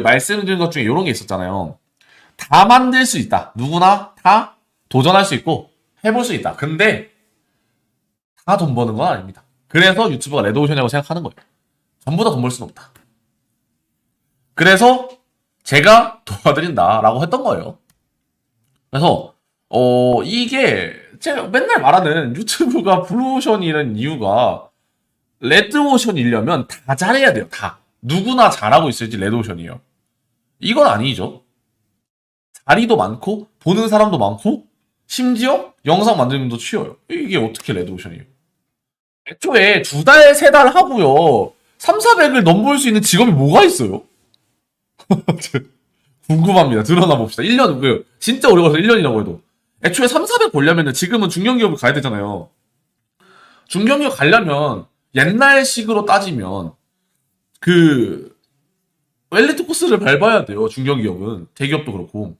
A: 말씀드린 것 중에 이런 게 있었잖아요. 다 만들 수 있다. 누구나 다 도전할 수 있고 해볼 수 있다. 근데 다 돈 버는 건 아닙니다. 그래서 유튜브가 레드오션이라고 생각하는 거예요. 전부 다 돈 벌 수는 없다. 그래서 제가 도와드린다라고 했던 거예요. 그래서 이게 제가 맨날 말하는 유튜브가 블루오션이라는 이유가 레드오션이려면 다 잘해야 돼요. 다. 누구나 잘하고 있을지 레드오션이에요. 이건 아니죠. 자리도 많고 보는 사람도 많고 심지어 영상 만드는 것도 쉬워요. 이게 어떻게 레드오션이에요? 애초에 2달, 3달 하고요. 3,400을 넘볼 수 있는 직업이 뭐가 있어요? 궁금합니다. 드러나 봅시다. 1년, 진짜 오래 걸려서 1년이라고 해도. 애초에 3,400 보려면 지금은 중견기업을 가야 되잖아요. 중견기업 가려면 옛날식으로 따지면 엘리트 코스를 밟아야 돼요. 중견기업은. 대기업도 그렇고.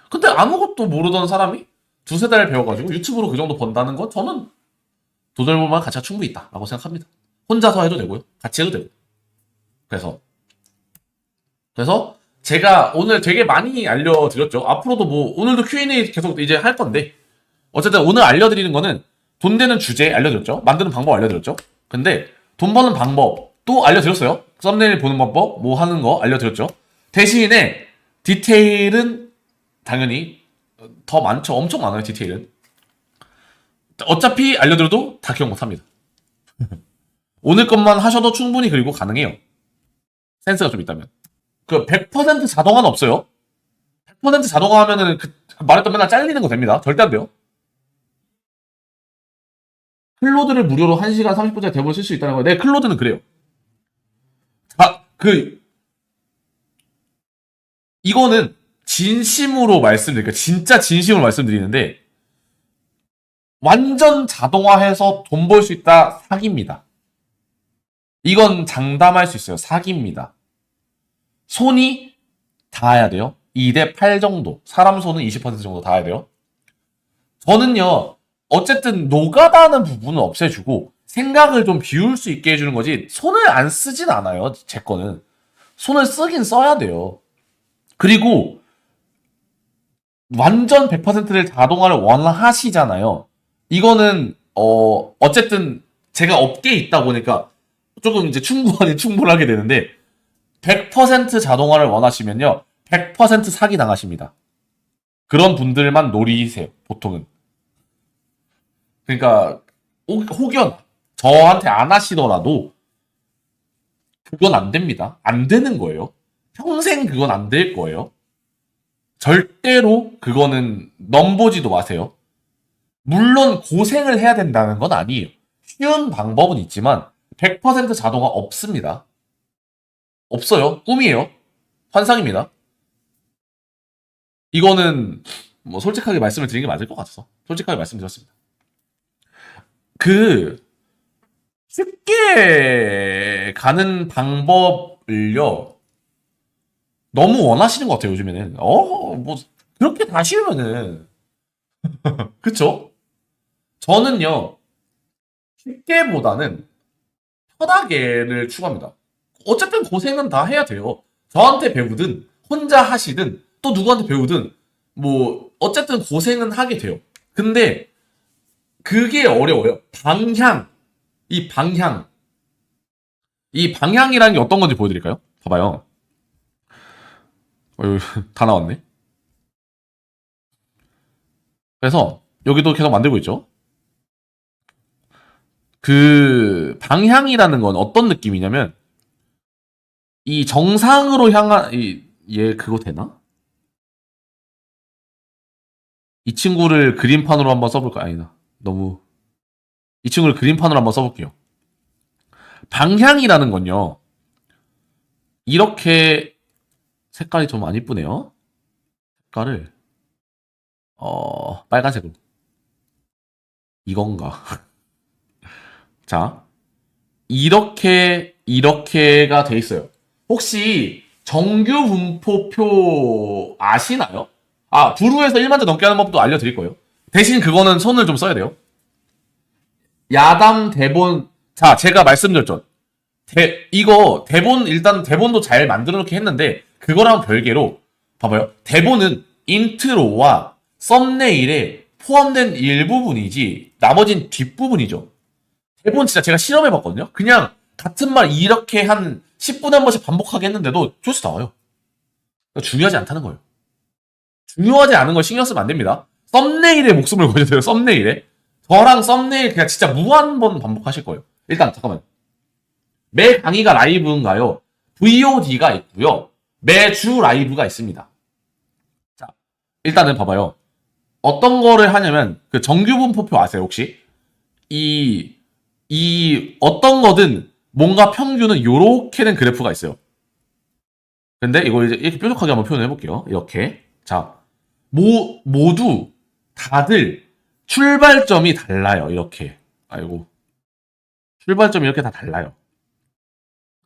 A: 근데 아무것도 모르던 사람이 2-3달 배워가지고 유튜브로 그 정도 번다는 건 저는 도전해볼만 가치가 충분히 있다라고 생각합니다. 혼자서 해도 되고요. 같이 해도 되고. 그래서 제가 오늘 되게 많이 알려드렸죠. 앞으로도 오늘도 Q&A 계속 이제 할 건데 어쨌든 오늘 알려드리는 거는 돈 되는 주제 알려드렸죠. 만드는 방법 알려드렸죠. 근데 돈 버는 방법도 알려드렸어요. 썸네일 보는 방법, 하는 거 알려드렸죠. 대신에 디테일은 당연히 더 많죠. 엄청 많아요. 디테일은. 어차피 알려드려도 다 기억 못합니다. 오늘 것만 하셔도 충분히 그리고 가능해요. 센스가 좀 있다면. 100% 자동화는 없어요. 100% 자동화 하면은 말했던 맨날 잘리는 거 됩니다. 절대 안 돼요. 클로드를 무료로 1시간 30분짜리 대본을 쓸 수 있다는 거예요. 네, 클로드는 그래요. 이거는 진심으로 말씀드릴게요. 진짜 진심으로 말씀드리는데 완전 자동화해서 돈 벌 수 있다 사기입니다. 이건 장담할 수 있어요. 사기입니다. 손이 닿아야 돼요. 2대8 정도. 사람 손은 20% 정도 닿아야 돼요. 저는요. 어쨌든 노가다는 부분은 없애주고 생각을 좀 비울 수 있게 해주는 거지 손을 안 쓰진 않아요. 제 거는. 손을 쓰긴 써야 돼요. 그리고 완전 100%를 자동화를 원하시잖아요. 이거는 어쨌든 제가 업계에 있다 보니까 조금 이제 충분하게 되는데 100% 자동화를 원하시면요. 100% 사기 당하십니다. 그런 분들만 노리세요, 보통은. 그러니까 혹여 저한테 안 하시더라도 그건 안 됩니다. 안 되는 거예요. 평생 그건 안 될 거예요. 절대로 그거는 넘보지도 마세요. 물론 고생을 해야 된다는 건 아니에요. 쉬운 방법은 있지만 100% 자동화 없습니다. 없어요. 꿈이에요. 환상입니다. 이거는 뭐 솔직하게 말씀을 드리는 게 맞을 것 같아서 솔직하게 말씀드렸습니다. 쉽게 가는 방법을요. 너무 원하시는 것 같아요, 요즘에는. 뭐 그렇게 다 쉬우면은 그쵸? 저는요. 쉽게보다는 편하게를 추구합니다. 어쨌든 고생은 다 해야 돼요. 저한테 배우든 혼자 하시든 또 누구한테 배우든 뭐 어쨌든 고생은 하게 돼요. 근데 그게 어려워요. 이 방향이라는 게 어떤 건지 보여드릴까요? 봐봐요. 다 나왔네. 그래서 여기도 계속 만들고 있죠. 그 방향이라는 건 어떤 느낌이냐면 이 정상으로 향한 얘 그거 되나? 이 친구를 그림판으로 한번 써볼까? 아니다. 너무 이 친구를 그림판으로 한번 써볼게요. 방향이라는 건요. 이렇게 색깔이 좀 안 이쁘네요. 색깔을 빨간색으로 이건가? 자, 이렇게가 돼 있어요. 혹시 정규 분포표 아시나요? 부루에서 1만 자 넘게 하는 법도 알려드릴 거예요. 대신 그거는 손을 좀 써야 돼요. 야당 대본, 자, 제가 말씀드렸죠. 이거 일단 대본도 잘 만들어 놓긴 했는데, 그거랑 별개로, 봐봐요. 대본은 인트로와 썸네일에 포함된 일부분이지, 나머진 뒷부분이죠. 대본 진짜 제가 실험해봤거든요. 그냥 같은 말 이렇게 한 10분에 한 번씩 반복하게 했는데도 조회수 나와요. 그러니까 중요하지 않다는 거예요. 중요하지 않은 걸 신경 쓰면 안 됩니다. 썸네일에 목숨을 걸셔야 돼요. 썸네일에. 저랑 썸네일 그냥 진짜 무한 번 반복하실 거예요. 일단 잠깐만. 매 강의가 라이브인가요? VOD가 있고요. 매주 라이브가 있습니다. 자, 일단은 봐봐요. 어떤 거를 하냐면 그 정규 분포표 아세요 혹시? 어떤 거든 뭔가 평균은 요렇게 된 그래프가 있어요. 근데 이거 이제 이렇게 뾰족하게 한번 표현해 볼게요. 이렇게. 자, 모두 다들 출발점이 달라요. 이렇게. 아이고. 출발점이 이렇게 다 달라요.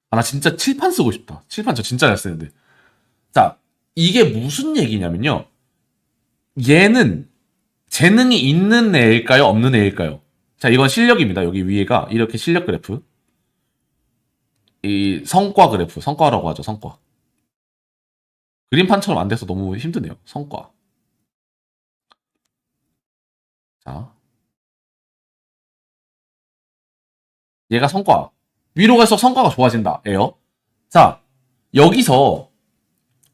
A: 나 진짜 칠판 쓰고 싶다. 칠판 저 진짜 잘 쓰는데. 자, 이게 무슨 얘기냐면요. 얘는 재능이 있는 애일까요? 없는 애일까요? 자, 이건 실력입니다. 여기 위에가 이렇게 실력 그래프. 이 성과 그래프. 성과라고 하죠. 성과. 그림판처럼 안 돼서 너무 힘드네요. 성과. 자. 얘가 성과. 위로 갈수록 성과가 좋아진다. 예요. 자, 여기서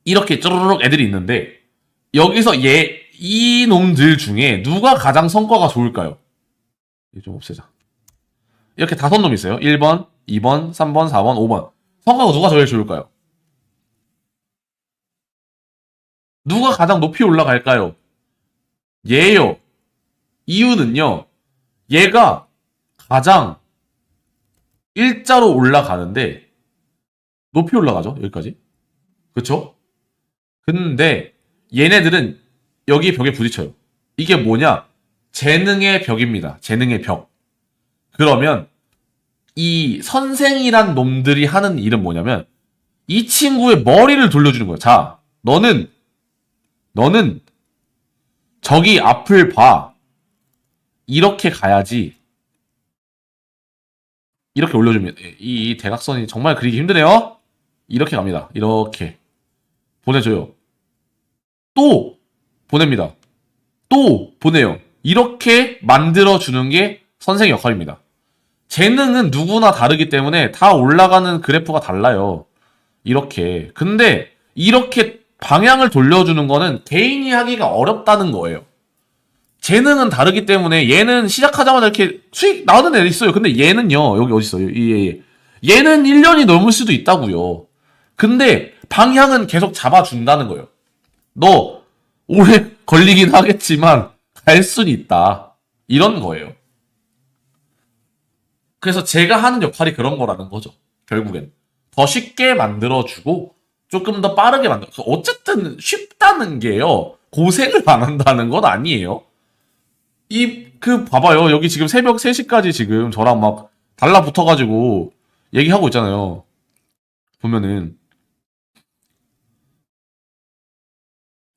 A: 이렇게 쭈르륵 애들이 있는데 여기서 이 놈들 중에 누가 가장 성과가 좋을까요? 이거 좀 없애자. 이렇게 5놈 있어요. 1번, 2번, 3번, 4번, 5번. 성과가 누가 제일 좋을까요? 누가 가장 높이 올라갈까요? 얘요. 이유는요. 얘가 가장 일자로 올라가는데 높이 올라가죠. 여기까지. 그쵸? 근데 얘네들은 여기 벽에 부딪혀요. 이게 뭐냐? 재능의 벽입니다. 재능의 벽. 그러면 이 선생이란 놈들이 하는 일은 뭐냐면 이 친구의 머리를 돌려주는 거야. 자, 너는 저기 앞을 봐. 이렇게 가야지. 이렇게 올려주면 이 대각선이 정말 그리기 힘드네요. 이렇게 갑니다. 이렇게 보내줘요. 또 보냅니다. 또 보내요. 이렇게 만들어주는 게 선생의 역할입니다. 재능은 누구나 다르기 때문에 다 올라가는 그래프가 달라요. 이렇게. 근데 이렇게 방향을 돌려주는 거는 개인이 하기가 어렵다는 거예요. 재능은 다르기 때문에 얘는 시작하자마자 이렇게 수익 나오는 애 있어요. 근데 얘는요, 여기 어디 있어요? 얘는 1년이 넘을 수도 있다고요. 근데 방향은 계속 잡아준다는 거예요. 너 오래 걸리긴 하겠지만 갈 수는 있다. 이런 거예요. 그래서 제가 하는 역할이 그런 거라는 거죠. 결국엔. 더 쉽게 만들어주고 조금 더 빠르게 만들어. 어쨌든 쉽다는 게요. 고생을 안 한다는 건 아니에요. 봐봐요. 여기 지금 새벽 3시까지 지금 저랑 막 달라붙어가지고 얘기하고 있잖아요. 보면은.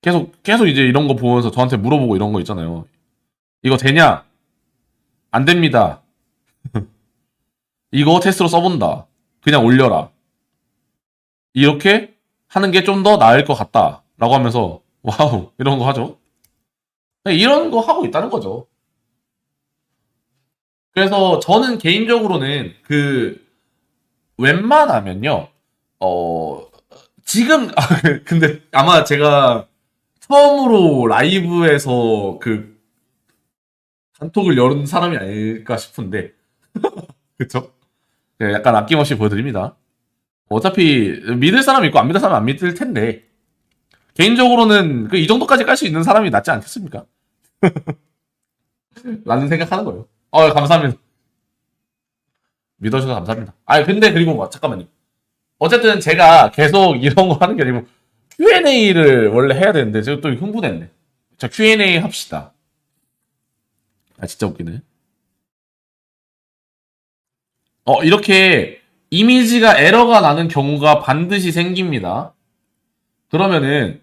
A: 계속 이제 이런 거 보면서 저한테 물어보고 이런 거 있잖아요. 이거 되냐? 안 됩니다. 이거 테스트로 써본다. 그냥 올려라. 이렇게 하는 게 좀 더 나을 것 같다. 라고 하면서, 와우, 이런 거 하죠. 이런 거 하고 있다는 거죠. 그래서 저는 개인적으로는 웬만하면요, 지금, 근데 아마 제가 처음으로 라이브에서 단톡을 열은 사람이 아닐까 싶은데, 그쵸? 네, 약간 아낌없이 보여드립니다. 어차피 믿을 사람 있고 안 믿을 사람 안 믿을 텐데, 개인적으로는 이 정도까지 깔 수 있는 사람이 낫지 않겠습니까? 라는 생각하는 거예요. 감사합니다. 믿어주셔서 감사합니다. 근데 그리고 잠깐만요. 어쨌든 제가 계속 이런 거 하는 게 아니고 Q&A를 원래 해야 되는데 제가 또 흥분했네. 자, Q&A 합시다. 진짜 웃기네. 이렇게 이미지가 에러가 나는 경우가 반드시 생깁니다. 그러면은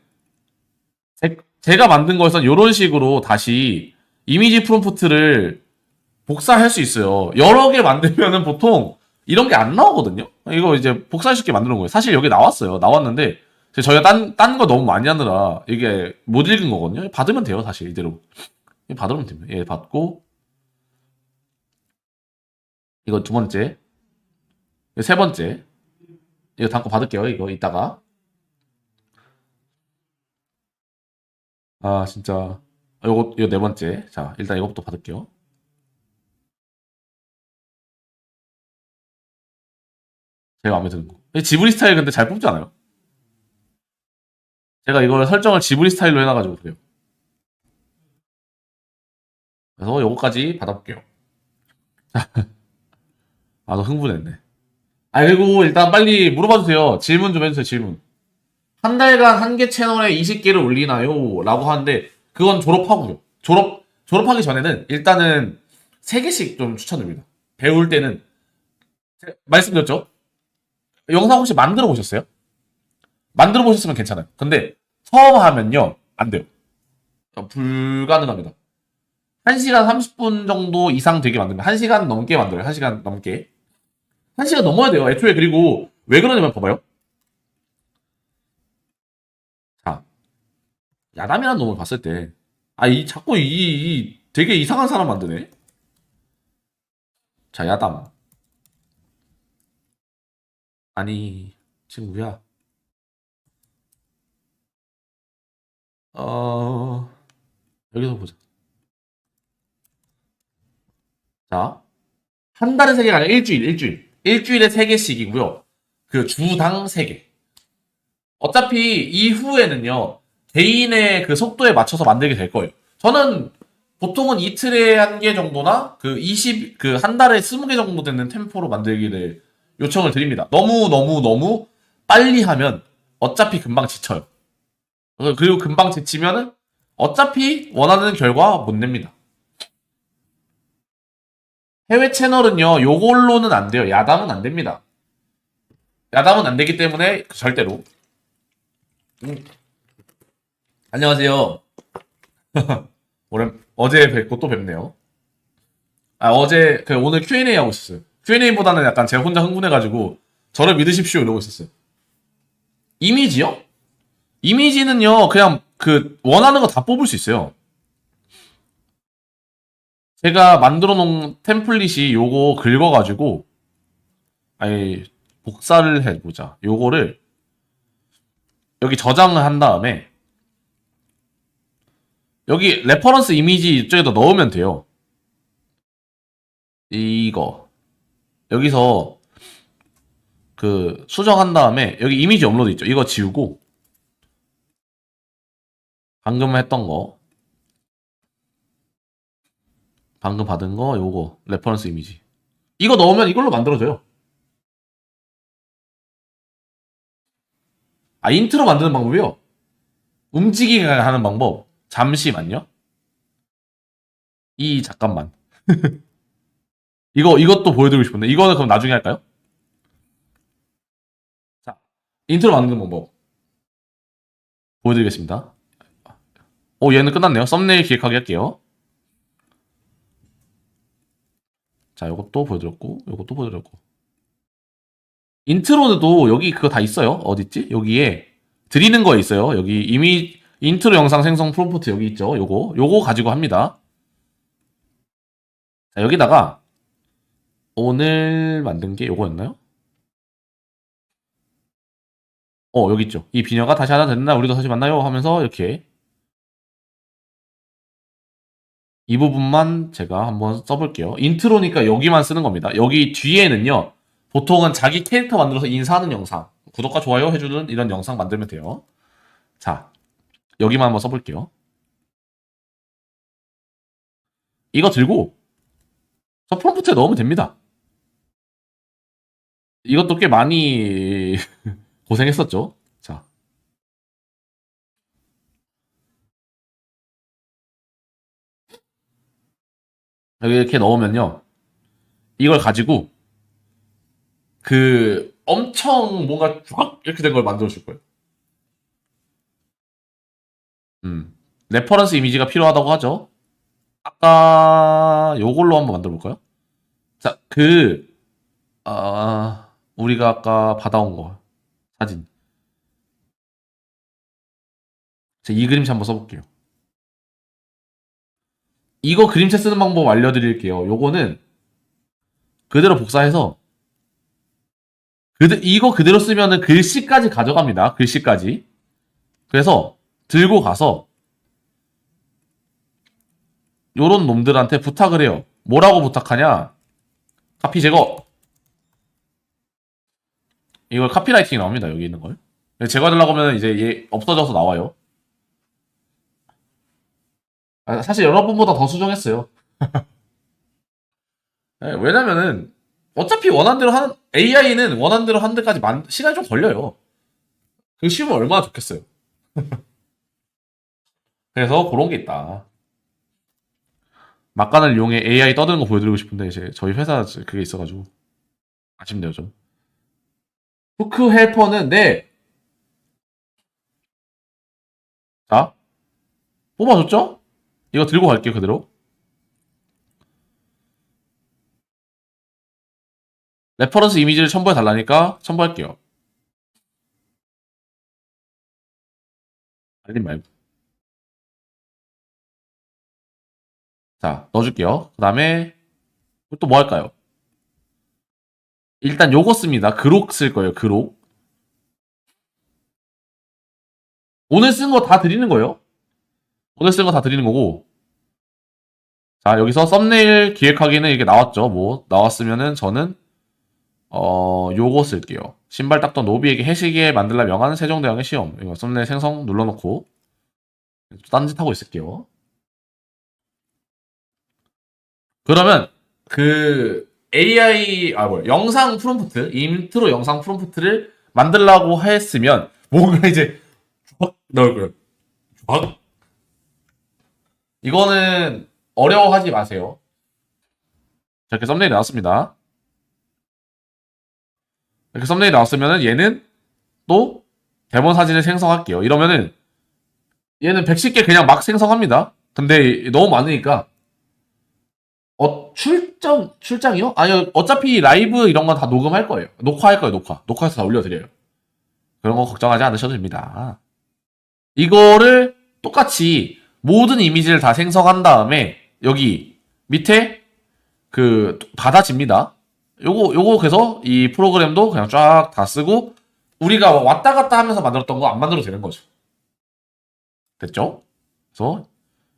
A: 제가 만든 거에서 이런 식으로 다시 이미지 프롬프트를 복사할 수 있어요. 여러 개 만들면은 보통 이런 게 안 나오거든요. 이거 이제 복사쉽게 만드는 거예요. 사실 여기 나왔어요. 나왔는데 저희가 딴 거 너무 많이 하느라 이게 못 읽은 거거든요. 받으면 돼요. 사실 이대로 받으면 됩니다. 예, 받고 이거 두 번째, 이거 세 번째, 이거 다음 거 받을게요. 이거 이따가. 진짜 이거 네 번째. 자, 일단 이거부터 받을게요. 제가 마음에 드는 거. 지브리 스타일 근데 잘 뽑지 않아요? 제가 이걸 설정을 지브리 스타일로 해놔가지고 그래요. 그래서 요거까지 받아볼게요. 너 흥분했네. 그리고 일단 빨리 물어봐 주세요. 질문 좀 해주세요, 질문. 한 달간 한 개 채널에 20개를 올리나요? 라고 하는데, 그건 졸업하고요. 졸업하기 전에는 일단은 3개씩 좀 추천드립니다. 배울 때는, 말씀드렸죠? 영상 혹시 만들어 보셨어요? 만들어 보셨으면 괜찮아요. 근데 처음 하면요, 안 돼요. 불가능합니다. 1시간 30분 정도 이상 되게 만들면 1시간 넘게 만들어요. 1시간 넘게. 1시간 넘어야 돼요. 애초에. 그리고 왜 그러냐면 봐봐요. 자, 야담이라는 놈을 봤을 때 자꾸 되게 이상한 사람 만드네. 자, 야담. 친구야. 여기서 보자. 자, 한 달에 3개가 아니라 일주일에 3개씩이고요. 주당 3개. 어차피 이후에는요, 개인의 속도에 맞춰서 만들게 될 거예요. 저는 보통은 이틀에 1개 정도나 한 달에 20개 정도 되는 템포로 만들기를 요청을 드립니다. 너무 빨리 하면 어차피 금방 지쳐요. 그리고 금방 지치면은 어차피 원하는 결과 못 냅니다. 해외 채널은요, 요걸로는 안 돼요. 야담은 안 됩니다. 야담은 안 되기 때문에 절대로. 안녕하세요. 어제 뵙고 또 뵙네요. 어제 오늘 Q&A 하고 있었어요. Q&A보다는 약간 제가 혼자 흥분해가지고 저를 믿으십시오 이러고 있었어요. 이미지요? 이미지는요, 그냥 원하는 거 다 뽑을 수 있어요. 제가 만들어 놓은 템플릿이 요거 긁어가지고 복사를 해보자. 요거를 여기 저장을 한 다음에 여기 레퍼런스 이미지 이쪽에다 넣으면 돼요. 이거 여기서 그 수정한 다음에 여기 이미지 업로드 있죠. 이거 지우고 방금 했던 거, 방금 받은 거, 요거 레퍼런스 이미지 이거 넣으면 이걸로 만들어져요. 아, 인트로 만드는 방법이요? 움직이게 하는 방법. 잠시만요. 잠깐만. 이것도 보여드리고 싶은데, 이거는 그럼 나중에 할까요? 자, 인트로 만드는 방법. 보여드리겠습니다. 오, 얘는 끝났네요. 썸네일 기획하기 할게요. 자, 요것도 보여드렸고, 요것도 보여드렸고. 인트로도 여기 그거 다 있어요. 어딨지? 여기에 드리는 거 있어요. 여기 이미 인트로 영상 생성 프롬프트 여기 있죠. 요거 가지고 합니다. 자, 여기다가 오늘 만든 게 요거였나요? 여기 있죠. 이 비녀가 다시 하나 됐나? 우리도 다시 만나요 하면서 이렇게 이 부분만 제가 한번 써볼게요. 인트로니까 여기만 쓰는 겁니다. 여기 뒤에는요, 보통은 자기 캐릭터 만들어서 인사하는 영상, 구독과 좋아요 해주는 이런 영상 만들면 돼요. 자, 여기만 한번 써볼게요. 이거 들고 저 프롬프트에 넣으면 됩니다. 이것도 꽤 많이 고생했었죠. 자, 여기 이렇게 넣으면요, 이걸 가지고 그 엄청 뭔가 쫙 이렇게 된 걸 만들어 줄 거예요. 레퍼런스 이미지가 필요하다고 하죠. 아까 요걸로 한번 만들어 볼까요? 자, 우리가 아까 받아온 거 사진. 자, 이 그림체 한번 써볼게요. 이거 그림체 쓰는 방법 알려드릴게요. 요거는 그대로 복사해서 이거 그대로 쓰면은 글씨까지 가져갑니다. 글씨까지. 그래서 들고 가서 요런 놈들한테 부탁을 해요. 뭐라고 부탁하냐? 카피 제거. 이걸 카피라이팅이 나옵니다. 여기 있는 걸. 제거하려고 하면 이제 얘 없어져서 나와요. 사실 여러분보다 더 수정했어요. 네, 왜냐면은 어차피 AI는 원하는 대로 하는 데까지 시간이 좀 걸려요. 그거 쉬우면 얼마나 좋겠어요. 그래서 그런 게 있다. 막간을 이용해 AI 떠드는 거 보여드리고 싶은데 이제 저희 회사 그게 있어가지고 아쉽네요 좀. 후크 헬퍼는 네. 자, 뽑아줬죠? 이거 들고 갈게요 그대로. 레퍼런스 이미지를 첨부해 달라니까 첨부할게요. 알림 말고. 자, 넣어줄게요. 그 다음에 또 뭐 할까요? 일단 요거 씁니다. 그록 쓸 거예요. 그록. 오늘 쓴 거 다 드리는 거예요. 오늘 쓴 거 다 드리는 거고. 자, 여기서 썸네일 기획하기는 이게 나왔죠. 뭐 나왔으면은 저는 요거 쓸게요. 신발 닦던 노비에게 해시기에 만들라 명한 세종대왕의 시험. 이거 썸네일 생성 눌러놓고 딴짓 하고 있을게요. 그러면 그 영상 프롬프트, 인트로 영상 프롬프트를 만들라고 했으면 뭔가 이제 쫙 넣을 거예요. 쫙. 이거는 어려워하지 마세요. 자, 이렇게 썸네일이 나왔습니다. 이렇게 썸네일이 나왔으면은 얘는 또 대본 사진을 생성할게요. 이러면은 얘는 110개 그냥 막 생성합니다. 근데 너무 많으니까 출장이요? 아니요, 어차피 라이브 이런 건 다 녹음할 거예요. 녹화할 거예요, 녹화해서 다 올려드려요. 그런 거 걱정하지 않으셔도 됩니다. 이거를 똑같이 모든 이미지를 다 생성한 다음에 여기 밑에 받아집니다. 요거 그래서 이 프로그램도 그냥 쫙 다 쓰고 우리가 왔다 갔다 하면서 만들었던 거 안 만들어도 되는 거죠. 됐죠? 그래서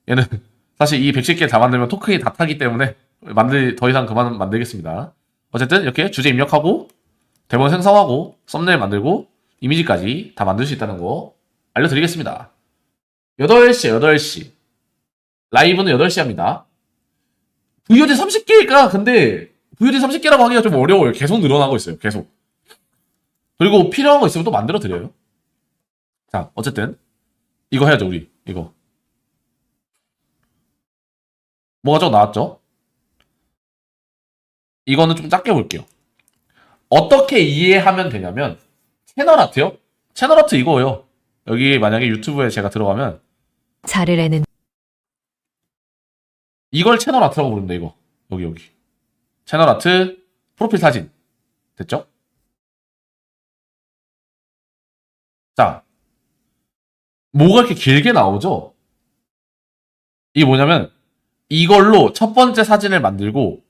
A: 얘는 사실 이 110개 다 만들면 토큰이 다 타기 때문에 더 이상 그만 만들겠습니다. 어쨌든 이렇게 주제 입력하고 대본 생성하고 썸네일 만들고 이미지까지 다 만들 수 있다는 거 알려드리겠습니다. 8시 8시 라이브는 8시 합니다. VOD 30개가 근데 VOD 30개라고 하기가 좀 어려워요. 계속 늘어나고 있어요. 계속. 그리고 필요한 거 있으면 또 만들어 드려요. 자, 어쨌든 이거 해야죠, 우리. 이거. 뭐가 좀 나왔죠? 이거는 좀 작게 볼게요. 어떻게 이해하면 되냐면 채널 아트요? 채널 아트 이거예요. 여기 만약에 유튜브에 제가 들어가면
E: 자르래는
A: 이걸 채널 아트라고 부른다, 이거. 여기. 채널 아트, 프로필 사진. 됐죠? 자, 뭐가 이렇게 길게 나오죠? 이게 뭐냐면 이걸로 첫 번째 사진을 만들고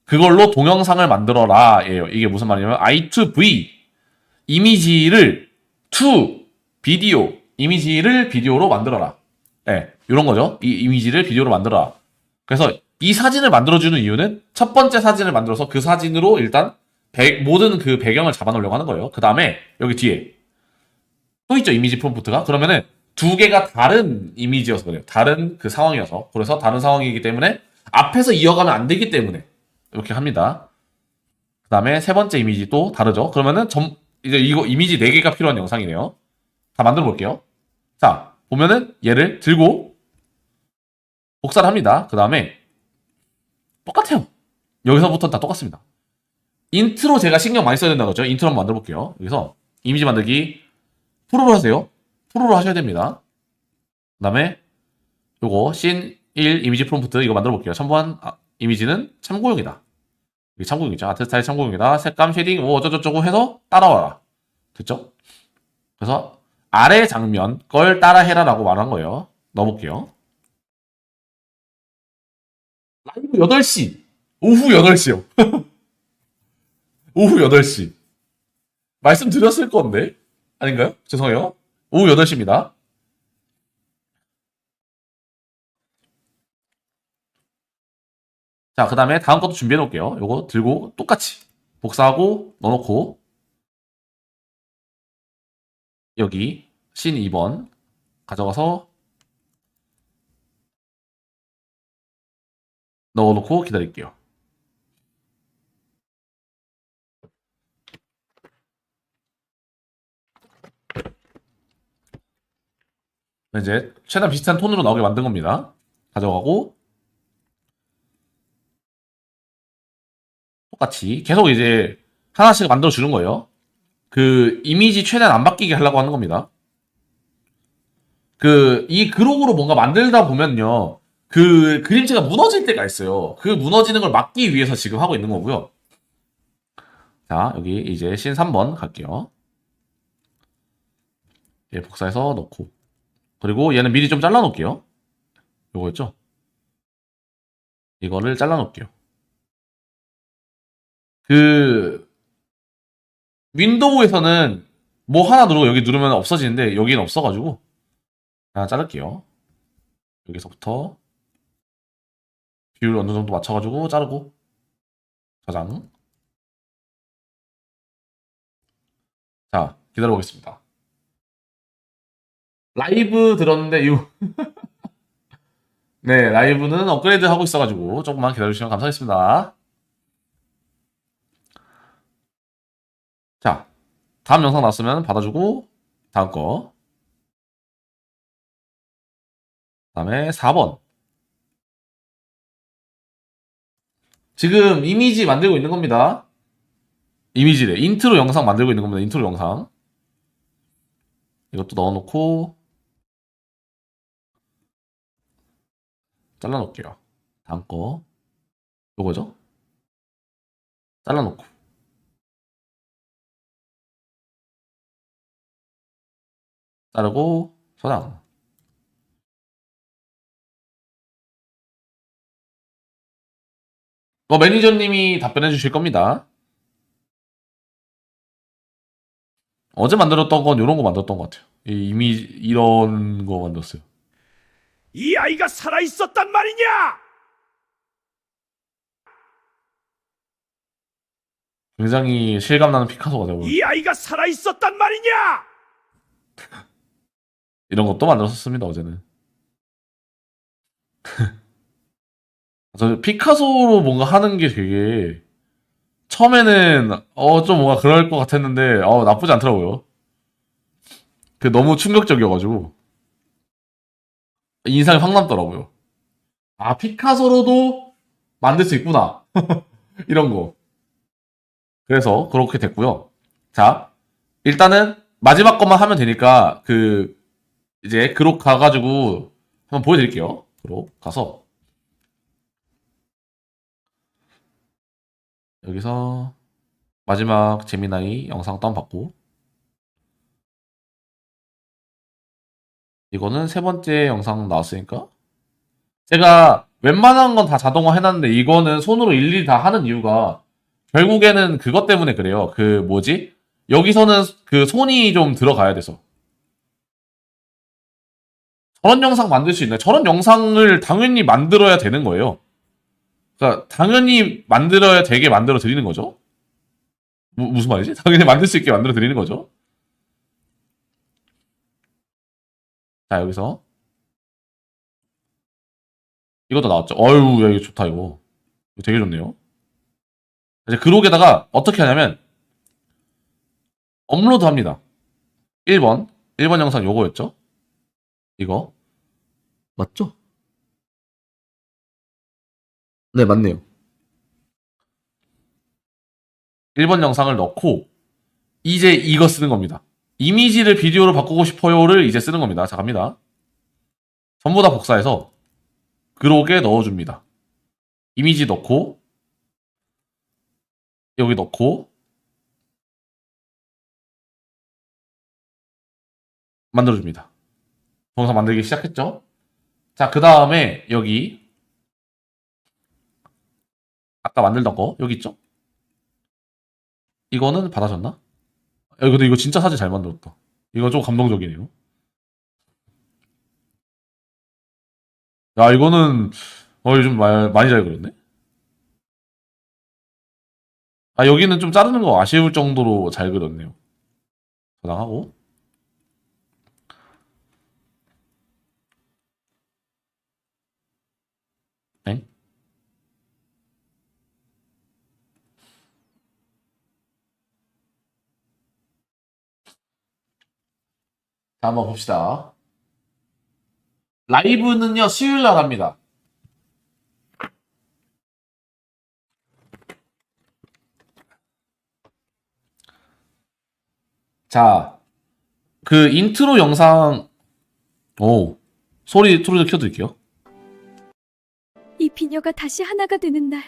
A: 그걸로 동영상을 만들어라 예요. 이게 무슨 말이냐면 I2V 이미지를 to 비디오 이미지를 비디오로 만들어라. 예, 이런 거죠. 이 이미지를 비디오로 만들어라. 그래서 이 사진을 만들어주는 이유는 첫 번째 사진을 만들어서 그 사진으로 일단 모든 그 배경을 잡아놓으려고 하는 거예요. 그 다음에 여기 뒤에 또 있죠, 이미지 프롬프트가. 그러면은 두 개가 다른 이미지여서 그래요. 다른 그 상황이어서. 그래서 다른 상황이기 때문에 앞에서 이어가면 안 되기 때문에 이렇게 합니다. 그 다음에 세 번째 이미지 또 다르죠. 그러면은 이제 이거 이미지 4개가 필요한 영상이네요. 다 만들어 볼게요. 자, 보면은 얘를 들고 복사를 합니다. 그 다음에 똑같아요. 여기서부터는 다 똑같습니다. 인트로 제가 신경 많이 써야 된다고 했죠. 인트로 한번 만들어 볼게요. 여기서 이미지 만들기 프로로 하세요. 프로로 하셔야 됩니다. 그 다음에 요거 씬 1 이미지 프롬프트 이거 만들어 볼게요. 첨부한 이미지는 참고용이다. 이게 참고용이죠. 아트 스타일 참고용이다. 색감, 쉐딩, 뭐 어쩌고저쩌고 해서 따라와라. 됐죠? 그래서 아래 장면 걸 따라해라라고 말한 거예요. 넣어볼게요. 라이브 8시. 오후 8시요. 오후 8시. 말씀드렸을 건데. 아닌가요? 죄송해요. 오후 8시입니다. 자, 그 다음에 다음 것도 준비해 놓을게요. 요거 들고 똑같이 복사하고 넣어놓고 여기 씬 2번 가져가서 넣어놓고 기다릴게요. 이제 최대한 비슷한 톤으로 나오게 만든 겁니다. 가져가고 똑같이 계속 이제 하나씩 만들어 주는 거예요. 그 이미지 최대한 안 바뀌게 하려고 하는 겁니다. 이 그룹으로 뭔가 만들다 보면요. 그 그림체가 무너질 때가 있어요. 그 무너지는 걸 막기 위해서 지금 하고 있는 거고요. 자, 여기 이제 씬 3번 갈게요. 얘 복사해서 넣고. 그리고 얘는 미리 좀 잘라 놓을게요. 요거였죠? 이거를 잘라 놓을게요. 윈도우에서는 뭐 하나 누르고 여기 누르면 없어지는데 여기는 없어가지고 하나 자를게요. 여기서부터 비율 어느 정도 맞춰가지고 자르고 저장. 자, 기다려보겠습니다. 라이브 들었는데 네, 라이브는 업그레이드 하고 있어가지고 조금만 기다려주시면 감사하겠습니다. 자, 다음 영상 나왔으면 받아주고 다음 거. 다음에 4번. 지금 이미지 만들고 있는 겁니다. 이미지래. 인트로 영상 만들고 있는 겁니다. 인트로 영상. 이것도 넣어놓고 잘라놓을게요. 다음 거. 요거죠? 잘라놓고. 자르고 저장. 매니저님이 답변해 주실 겁니다. 어제 만들었던 건 이런 거 만들었던 것 같아요. 이미 이런 거 만들었어요.
E: 이 아이가 살아 있었단 말이냐?
A: 굉장히 실감나는 피카소가 되고
E: 이 아이가 살아 있었단 말이냐?
A: 이런 것도 만들었었습니다 어제는. 저 피카소로 뭔가 하는 게 되게 처음에는 좀 뭔가 그럴 것 같았는데 나쁘지 않더라고요. 그 너무 충격적이어가지고 인상이 확 남더라고요. 아 피카소로도 만들 수 있구나 이런 거. 그래서 그렇게 됐고요. 자 일단은 마지막 것만 하면 되니까 이제 그록 가가지고 한번 보여드릴게요. 그록 가서 여기서 마지막 재미나이 영상 다운받고 이거는 세 번째 영상 나왔으니까 제가 웬만한 건 다 자동화 해놨는데 이거는 손으로 일일이 다 하는 이유가 결국에는 그것 때문에 그래요. 그 뭐지? 여기서는 그 손이 좀 들어가야 돼서 저런 영상 만들 수 있나요? 저런 영상을 당연히 만들어야 되는 거예요. 그러니까 당연히 만들어야 되게 만들어 드리는 거죠. 무슨 말이지? 당연히 만들 수 있게 만들어 드리는 거죠. 자 여기서 이것도 나왔죠. 어유 야 이거 좋다 이거. 이거 되게 좋네요. 이제 그록에다가 어떻게 하냐면 업로드 합니다. 1번 영상 요거였죠. 이거 맞죠? 네 맞네요. 1번 영상을 넣고 이제 이거 쓰는 겁니다. 이미지를 비디오로 바꾸고 싶어요를 이제 쓰는 겁니다. 자 갑니다. 전부 다 복사해서 그록에 넣어줍니다. 이미지 넣고 여기 넣고 만들어줍니다. 동영상 만들기 시작했죠? 자 그 다음에 여기 아까 만들던 거 여기 있죠? 이거는 받아줬나? 근데 이거 진짜 사진 잘 만들었다. 이거 좀 감동적이네요. 야 이거는 요즘 많이 잘 그렸네. 아 여기는 좀 자르는 거 아쉬울 정도로 잘 그렸네요. 저장하고 엥? 자 한번 봅시다. 라이브는요 수요일날 합니다. 자, 그 인트로 영상 소리 좀 켜드릴게요.
F: 이 비녀가 다시 하나가 되는 날,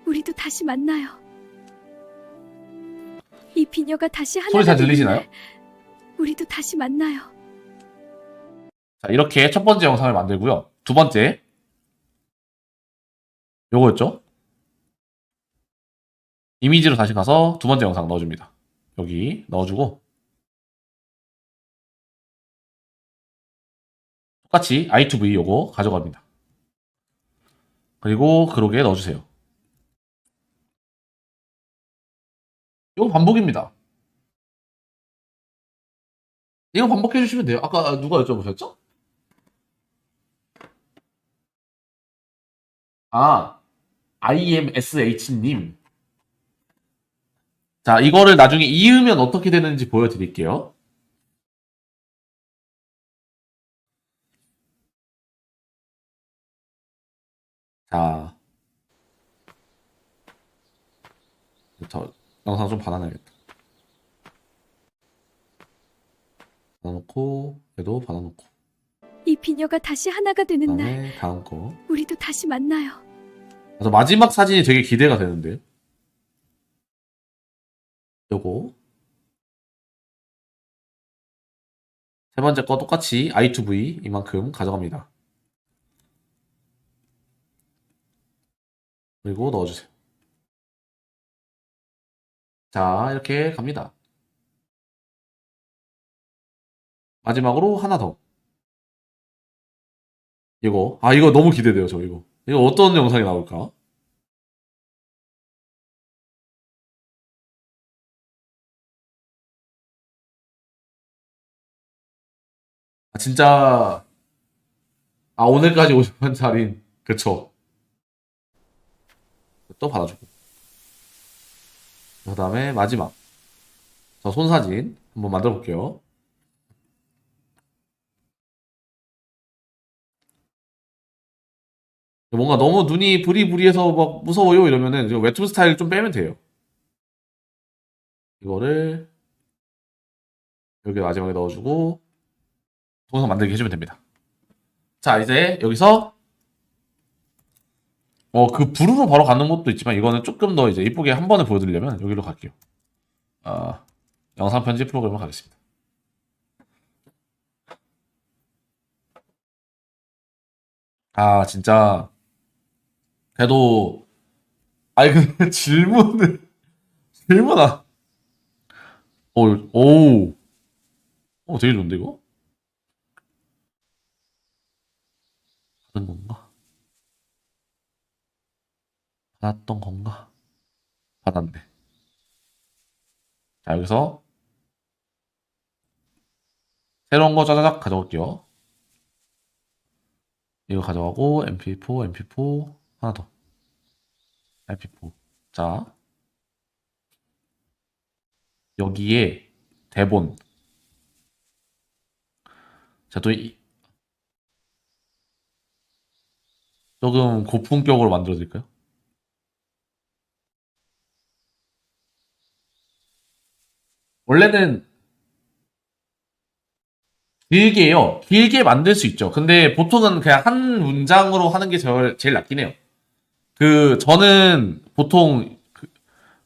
F: 우리도 다시 만나요. 이 비녀가 다시
A: 소리
F: 하나가
A: 잘
F: 되는
A: 들리시나요?
F: 날, 우리도 다시 만나요.
A: 자 이렇게 첫 번째 영상을 만들고요. 두 번째 요거였죠? 이미지로 다시 가서 두 번째 영상 넣어줍니다. 여기 넣어주고 똑같이 i2v 요거 가져갑니다. 그리고 그록에 넣어주세요. 이거 반복입니다. 이거 반복해주시면 돼요. 아까 누가 여쭤보셨죠? IMSH님. 자, 이거를 나중에 이으면 어떻게 되는지 보여드릴게요. 자, 저 영상 좀 받아놔야겠다. 받아놓고, 얘도 받아놓고.
F: 이 비녀가 다시 하나가 되는 날,
A: 그다음에 다음 거.
F: 우리도 다시 만나요.
A: 그래서 마지막 사진이 되게 기대가 되는데요. 요거. 세 번째 거 똑같이 i2v 이만큼 가져갑니다. 그리고 넣어주세요. 자, 이렇게 갑니다. 마지막으로 하나 더. 이거 너무 기대돼요, 저 이거. 이거 어떤 영상이 나올까? 진짜, 오늘까지 50원짜리. 그쵸. 또 받아주고. 그 다음에 마지막. 저 손사진 한번 만들어 볼게요. 뭔가 너무 눈이 부리부리해서 막 무서워요 이러면은 이거 웹툰 스타일 좀 빼면 돼요. 이거를 여기 마지막에 넣어주고 동영상 만들게 해주면 됩니다. 자, 이제 여기서 그 부르로 바로 가는 것도 있지만 이거는 조금 더 이제 이쁘게 한 번에 보여드리려면 여기로 갈게요. 영상 편집 프로그램으로 가겠습니다. 진짜 그래도 근데 질문 오, 되게 좋은데 이거? 받은 건가? 받았던 건가? 받았네. 자, 여기서 새로운 거 짜자작 가져올게요. 이거 가져가고 MP4 하나 더. MP4. 자, 여기에 대본. 자, 조금 고품격으로 만들어 드릴까요? 원래는 길게 만들 수 있죠. 근데 보통은 그냥 한 문장으로 하는 게 제일 낫긴 해요. 저는 보통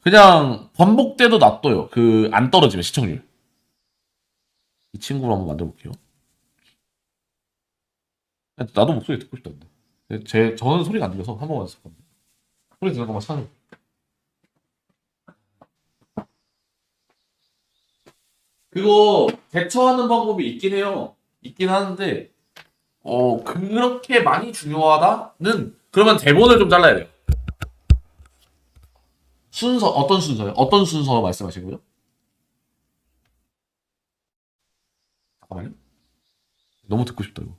A: 그냥 반복돼도 놔둬요. 안 떨어지면 시청률. 이 친구로 한번 만들어 볼게요. 나도 목소리 듣고 싶다는데. 저는 소리가 안 들려서 한 번만 했을 건데. 소리 들는 것만 찾아볼게요. 그거 대처하는 방법이 있긴 해요. 있긴 하는데, 그렇게 많이 중요하다는, 그러면 대본을 좀 잘라야 돼요. 어떤 순서요? 어떤 순서 말씀하시고요? 잠깐만요. 너무 듣고 싶다, 이거.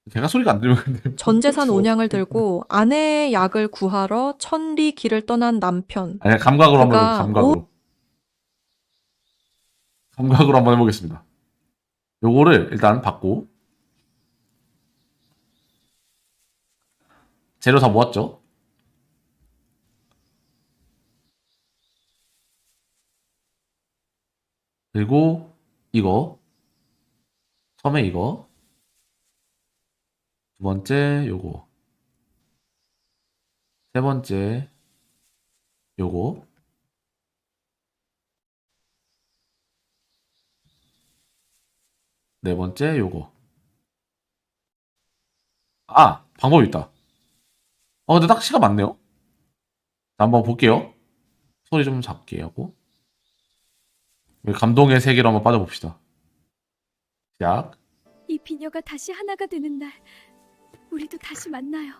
A: 제가 소리가 안 들리면 근데.
D: 전 재산
A: 저-
D: 온양을 들고 아내의 약을 구하러 천리 길을 떠난 남편.
A: 아니, 감각으로 한번
D: 그가
A: 해볼게요, 감각으로. 감각으로 한번 해보겠습니다. 요거를 일단 받고, 재료 다 모았죠? 그리고 이거, 처음에 이거, 두 번째 요거, 세 번째 요거, 네 번째 요거. 방법이 있다. 근데 딱지가 많네요. 자, 한번 볼게요. 소리 좀 작게 하고. 우리 감동의 세계로 한번 빠져봅시다. 시작.
F: 이 비녀가 다시 하나가 되는 날, 우리도 다시 만나요.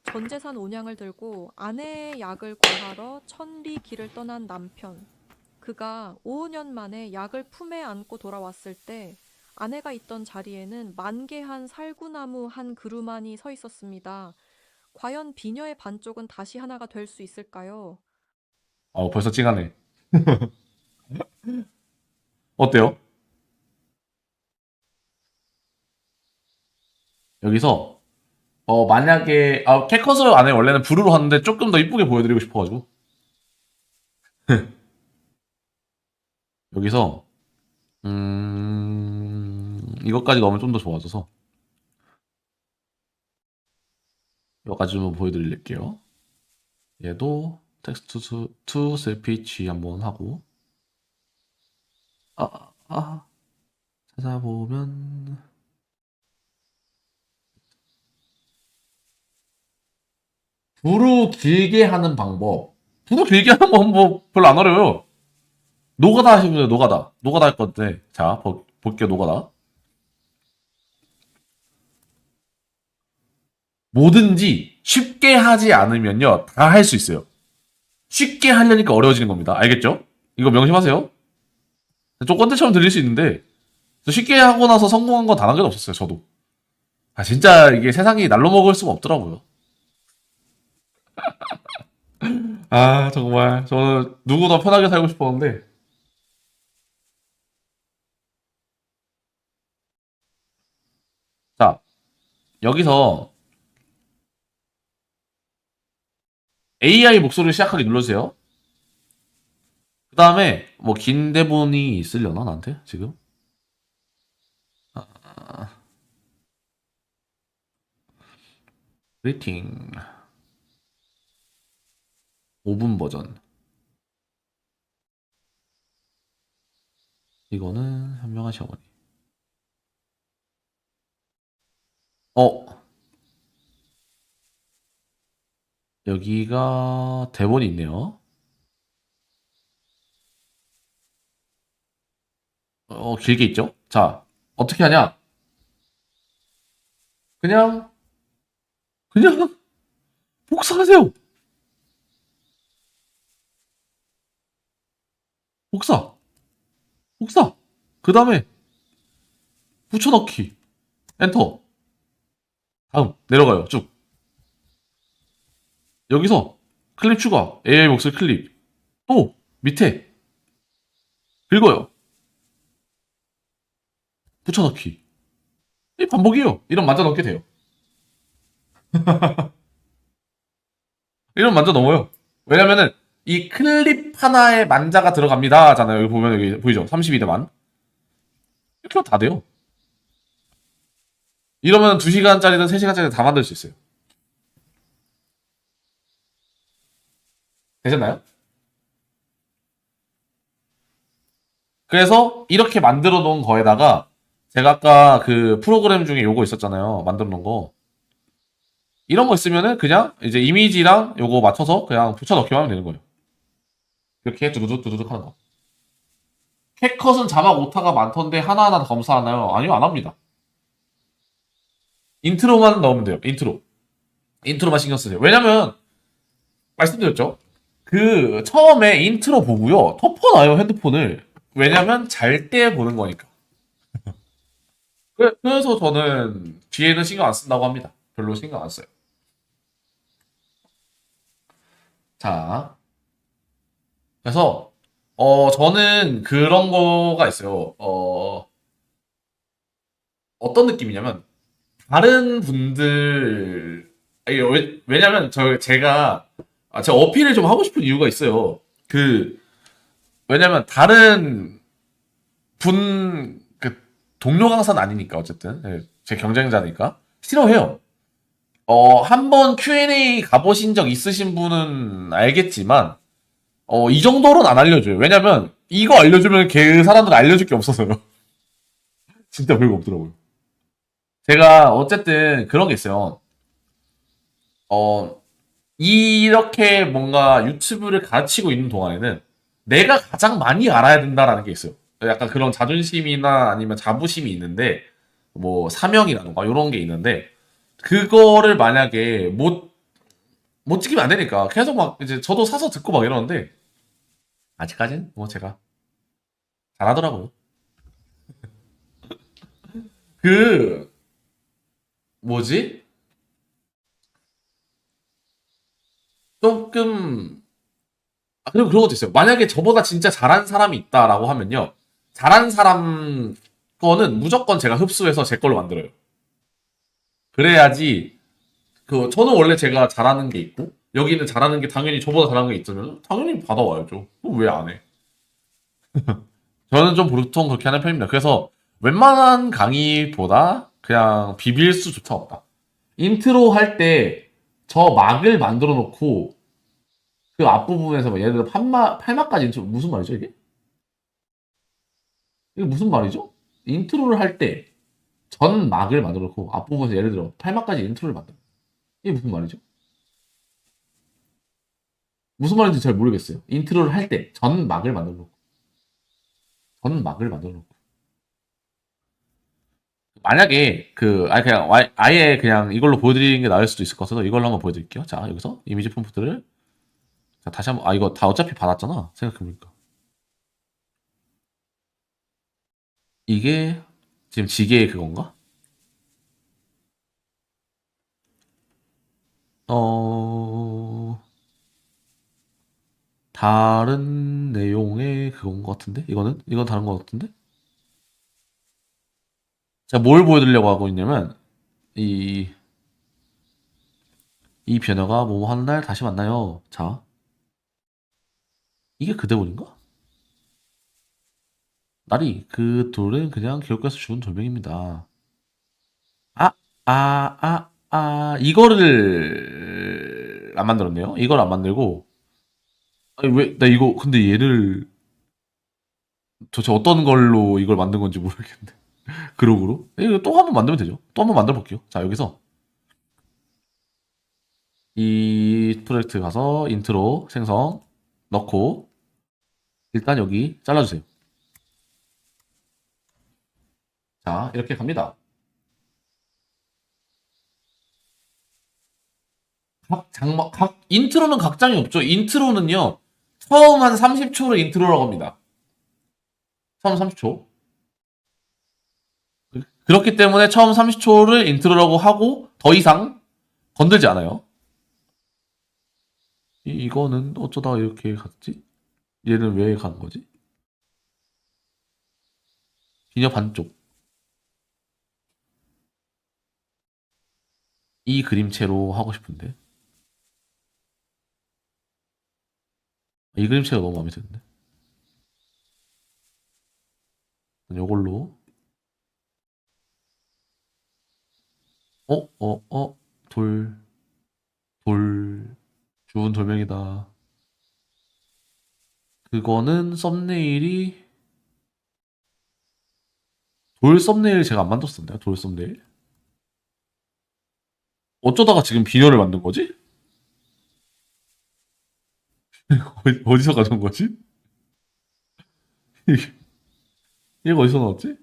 D: 전 재산 온양을 들고 아내의 약을 구하러 천리 길을 떠난 남편. 그가 5년 만에 약을 품에 안고 돌아왔을 때 아내가 있던 자리에는 만개한 살구나무 한 그루만이 서 있었습니다. 과연 비녀의 반쪽은 다시 하나가 될 수 있을까요?
A: 벌써 찡하네. 어때요? 여기서 만약에 캣컷을 안에 원래는 브루로 하는데 조금 더 이쁘게 보여드리고 싶어가지고 여기서 이것까지 넣으면 좀 더 좋아져서 이거까지 좀 보여드릴게요. 얘도 텍스트 투 스피치 한번 하고 찾아보면 부르 길게 하는 방법. 부르 길게 하는 방법 별로 안 어려워요. 노가다 하시면 돼요, 노가다. 노가다 할 건데. 자, 볼게요, 노가다. 뭐든지 쉽게 하지 않으면요, 다 할 수 있어요. 쉽게 하려니까 어려워지는 겁니다. 알겠죠? 이거 명심하세요. 좀 꼰대처럼 들릴 수 있는데, 쉽게 하고 나서 성공한 건 단 한 개도 없었어요, 저도. 아, 진짜 이게 세상이 날로 먹을 수가 없더라고요. 아, 정말. 저는 누구나 편하게 살고 싶었는데. 자, 여기서 AI 목소리를 시작하기 눌러주세요. 그 다음에, 뭐, 긴 대본이 있으려나, 나한테? 지금? 리팅. 5분 버전. 이거는 현명한 시어머니. 어, 여기가 대본이 있네요. 길게 있죠? 자, 어떻게 하냐? 그냥, 그냥, 복사하세요! 복사! 복사! 그 다음에, 붙여넣기. 엔터. 다음, 내려가요. 쭉. 여기서, 클립 추가. AI 목소리 클립. 또, 밑에. 긁어요. 붙여넣기. 이 반복이에요. 이런 만져 넣게 돼요. 이런 만져 넣어요. 왜냐면은 이 클립 하나에 만자가 들어갑니다. 잖아요. 여기 보면 여기 보이죠? 32대만. 이렇게 하면 다 돼요. 이러면 2시간짜리든 3시간짜리든 다 만들 수 있어요. 되셨나요? 그래서 이렇게 만들어 놓은 거에다가 제가 아까 그 프로그램 중에 요거 있었잖아요. 만들어 놓은 거. 이런 거 있으면은 그냥 이제 이미지랑 요거 맞춰서 그냥 붙여넣기만 하면 되는 거예요. 이렇게 두두둑 두두둑 하는 거. 캡컷은 자막 오타가 많던데 하나하나 다 검사하나요? 아니요, 안 합니다. 인트로만 넣으면 돼요. 인트로. 인트로만 신경 쓰세요. 왜냐면 말씀드렸죠. 그 처음에 인트로 보고요. 덮어놔요, 핸드폰을. 왜냐면 잘 때 보는 거니까. 그래서 저는 뒤에는 신경 안 쓴다고 합니다. 별로 신경 안 써요. 자, 그래서 저는 그런 거가 있어요. 어떤 느낌이냐면 다른 분들 아니, 왜냐면 제가 제가 어필을 좀 하고 싶은 이유가 있어요. 왜냐면 다른 그 동료 강사는 아니니까 어쨌든 제 경쟁자니까 싫어해요. 한번 Q&A 가보신 적 있으신 분은 알겠지만 이 정도로는 안 알려줘요. 왜냐면 이거 알려주면 그 사람들 알려줄 게 없어서요. 진짜 별거 없더라고요. 제가 어쨌든 그런 게 있어요. 이렇게 뭔가 유튜브를 가르치고 있는 동안에는 내가 가장 많이 알아야 된다라는 게 있어요. 약간 그런 자존심이나 아니면 자부심이 있는데, 뭐, 사명이라던가 이런 게 있는데, 그거를 만약에 못 지키면 안 되니까 계속 막 이제 저도 사서 듣고 막 이러는데, 아직까지는 뭐 제가 잘하더라고요. 그, 뭐지? 조금 그리고 그런 것도 있어요. 만약에 저보다 진짜 잘하는 사람이 있다라고 하면요. 잘하는 사람 거는 무조건 제가 흡수해서 제 걸로 만들어요. 그래야지, 저는 원래 제가 잘하는 게 있고, 여기는 잘하는 게 당연히 저보다 잘하는 게 있으면, 당연히 받아와야죠. 왜 안 해? 저는 좀 보통 그렇게 하는 편입니다. 그래서 웬만한 강의보다 그냥 비빌 수조차 없다. 인트로 할 때 저 막을 만들어 놓고, 그 앞부분에서 뭐 예를 들어 8마까지 무슨 말이죠 이게? 이게 무슨 말이죠? 인트로를 할 때 전 막을 만들어 놓고 앞부분에서 예를 들어 8마까지 인트로를 만들어. 이게 무슨 말이죠? 무슨 말인지 잘 모르겠어요. 인트로를 할 때 전막을 만들어 놓고. 전막을 만들어 놓고. 만약에 그냥 아예 그냥 이걸로 보여드리는 게 나을 수도 있을 것 같아서 이걸로 한번 보여드릴게요. 자, 여기서 이미지 폼프트를 자, 다시 한번 이거 다 어차피 받았잖아. 생각해보니까 이게 지금 지게의 그건가? 다른 내용의 그건 것 같은데? 이건 다른 것 같은데? 제가 뭘 보여드리려고 하고 있냐면, 이 변화가 뭐 하는 날 다시 만나요. 자, 이게 그대본인가? 날이 그 돌은 그냥 기록에서 죽은 돌멩입니다. 이거를 안 만들었네요. 이걸 안 만들고, 아니, 왜, 나 이거, 근데 얘를 도대체 어떤 걸로 이걸 만든 건지 모르겠는데. 그룹으로? 이거 또 한 번 만들면 되죠. 또 한 번 만들어 볼게요. 자, 여기서 이 프로젝트 가서 인트로 생성 넣고 일단 여기 잘라주세요. 자, 이렇게 갑니다. 인트로는 각장이 없죠. 인트로는요, 처음 한 30초를 인트로라고 합니다. 처음 30초. 그렇기 때문에 처음 30초를 인트로라고 하고 더 이상 건들지 않아요. 이거는 어쩌다가 이렇게 갔지? 얘는 왜 간 거지? 비녀 반쪽. 이 그림체로 하고 싶은데. 이 그림체가 너무 마음에 드는데. 요걸로. 돌, 좋은 돌멩이다. 그거는 썸네일이, 돌 썸네일 제가 안 만들었었나요? 돌 썸네일? 어쩌다가 지금 비녀를 만든 거지? 어디서 가져온 거지? 얘가 어디서 나왔지?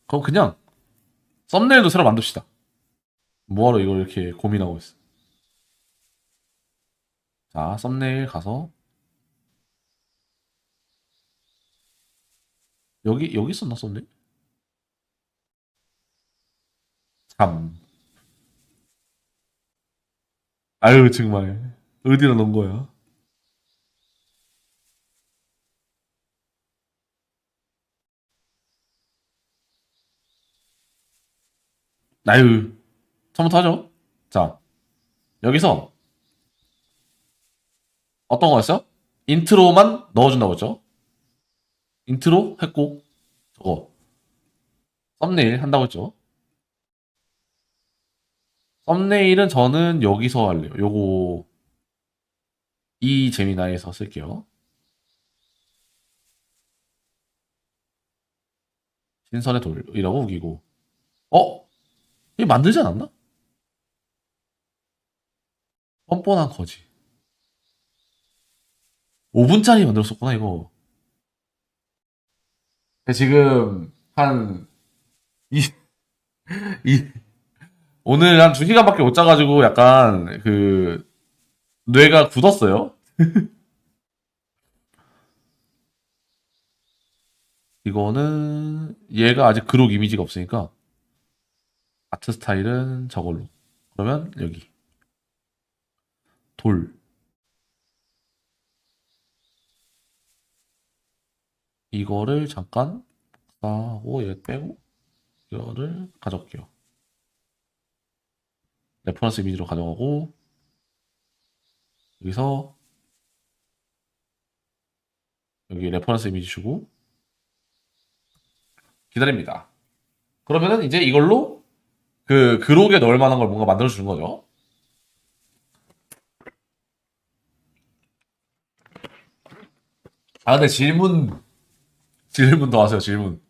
A: 그럼 그냥 썸네일도 새로 만듭시다. 뭐하러 이걸 이렇게 고민하고 있어. 자, 썸네일 가서 여기 있었나 썸네일? 참. 아유 정말 어디다 놓은 거야? 아유 처음부터 하죠. 자, 여기서 어떤 거였어요? 인트로만 넣어준다고 했죠? 인트로 했고 저거 썸네일 한다고 했죠? 썸네일은 저는 여기서 할래요. 요거 이 제미나이에서 쓸게요. 신선의 돌이라고 우기고. 이거 만들지 않았나? 뻔뻔한 거지. 5분짜리 만들었었구나 이거. 지금 한 이, 이 오늘 한 2시간밖에 못 자가지고 약간 뇌가 굳었어요. 이거는 얘가 아직 그룹 이미지가 없으니까 아트 스타일은 저걸로. 그러면 여기 돌. 이거를 잠깐 하고 얘 빼고 이거를 가져올게요. 레퍼런스 이미지로 가져가고 여기서 여기 레퍼런스 이미지 주고 기다립니다. 그러면은 이제 이걸로 그록에 넣을 만한 걸 뭔가 만들어 주는 거죠. 근데 질문 더 하세요. 질문.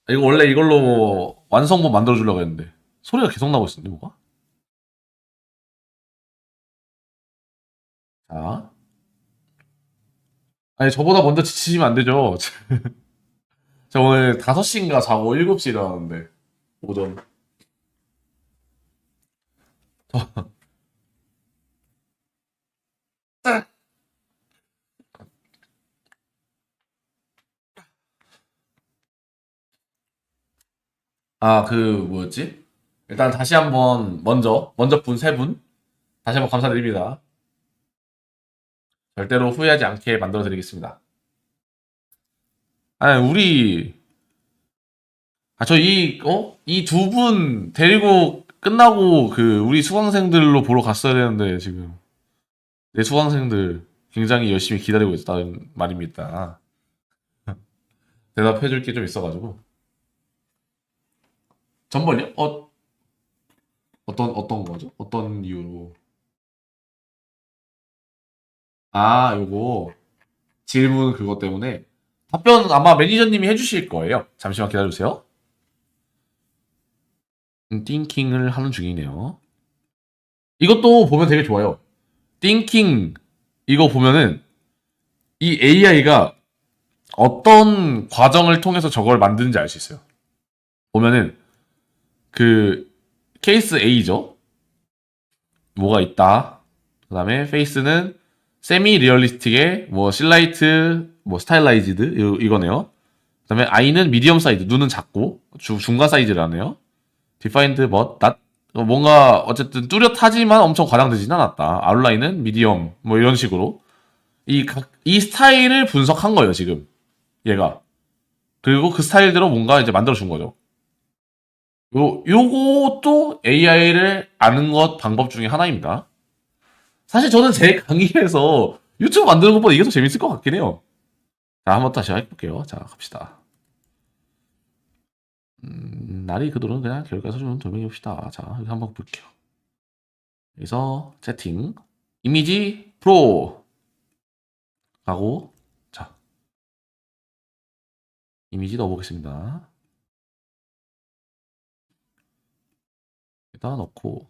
A: 이거 원래 이걸로 완성본 만들어주려고 했는데 소리가 계속 나고 있었는데 뭐가? 자, 아니 저보다 먼저 지치시면 안 되죠. 저 오늘 5시인가 자고 7시 일어났는데 오전. 아, 그 뭐였지? 일단 다시 한번 먼저 분 3분 다시 한번 감사드립니다. 절대로 후회하지 않게 만들어 드리겠습니다. 아니, 이 두 분 데리고 끝나고 그 우리 수강생들로 보러 갔어야 되는데 지금 내 수강생들 굉장히 열심히 기다리고 있다는 말입니다. 대답해 줄 게 좀 있어가지고. 전번이요? 어떤 거죠? 어떤 이유로? 아, 요거 질문 그것 때문에 답변 아마 매니저님이 해주실 거예요. 잠시만 기다려주세요. 띵킹을 하는 중이네요. 이것도 보면 되게 좋아요. 띵킹 이거 보면은 이 AI가 어떤 과정을 통해서 저걸 만드는지 알 수 있어요. 보면은 그 케이스 A죠. 뭐가 있다. 그 다음에 페이스는 세미 리얼리스틱의 뭐 실라이트 뭐 스타일라이즈드 이거네요. 그 다음에 I는 미디엄 사이즈 눈은 작고 중간 사이즈라네요. 디파인드 but not 뭔가 어쨌든 뚜렷하지만 엄청 과장되진 않았다. 아웃라인은 미디엄 뭐 이런 식으로 이 스타일을 분석한 거예요 지금 얘가. 그리고 그 스타일대로 뭔가 이제 만들어 준 거죠. 요것도 AI를 아는 것 방법 중에 하나입니다. 사실 저는 제 강의에서 유튜브 만드는 것보다 이게 더 재밌을 것 같긴 해요. 자, 한번 다시 해볼게요. 자, 갑시다. 날이 그도는 그냥 결과에서 좀 돌멩이 봅시다. 자, 여기 한번 볼게요. 여기서 세팅, 이미지 프로 하고, 자, 이미지 넣어보겠습니다. 여기다 넣고,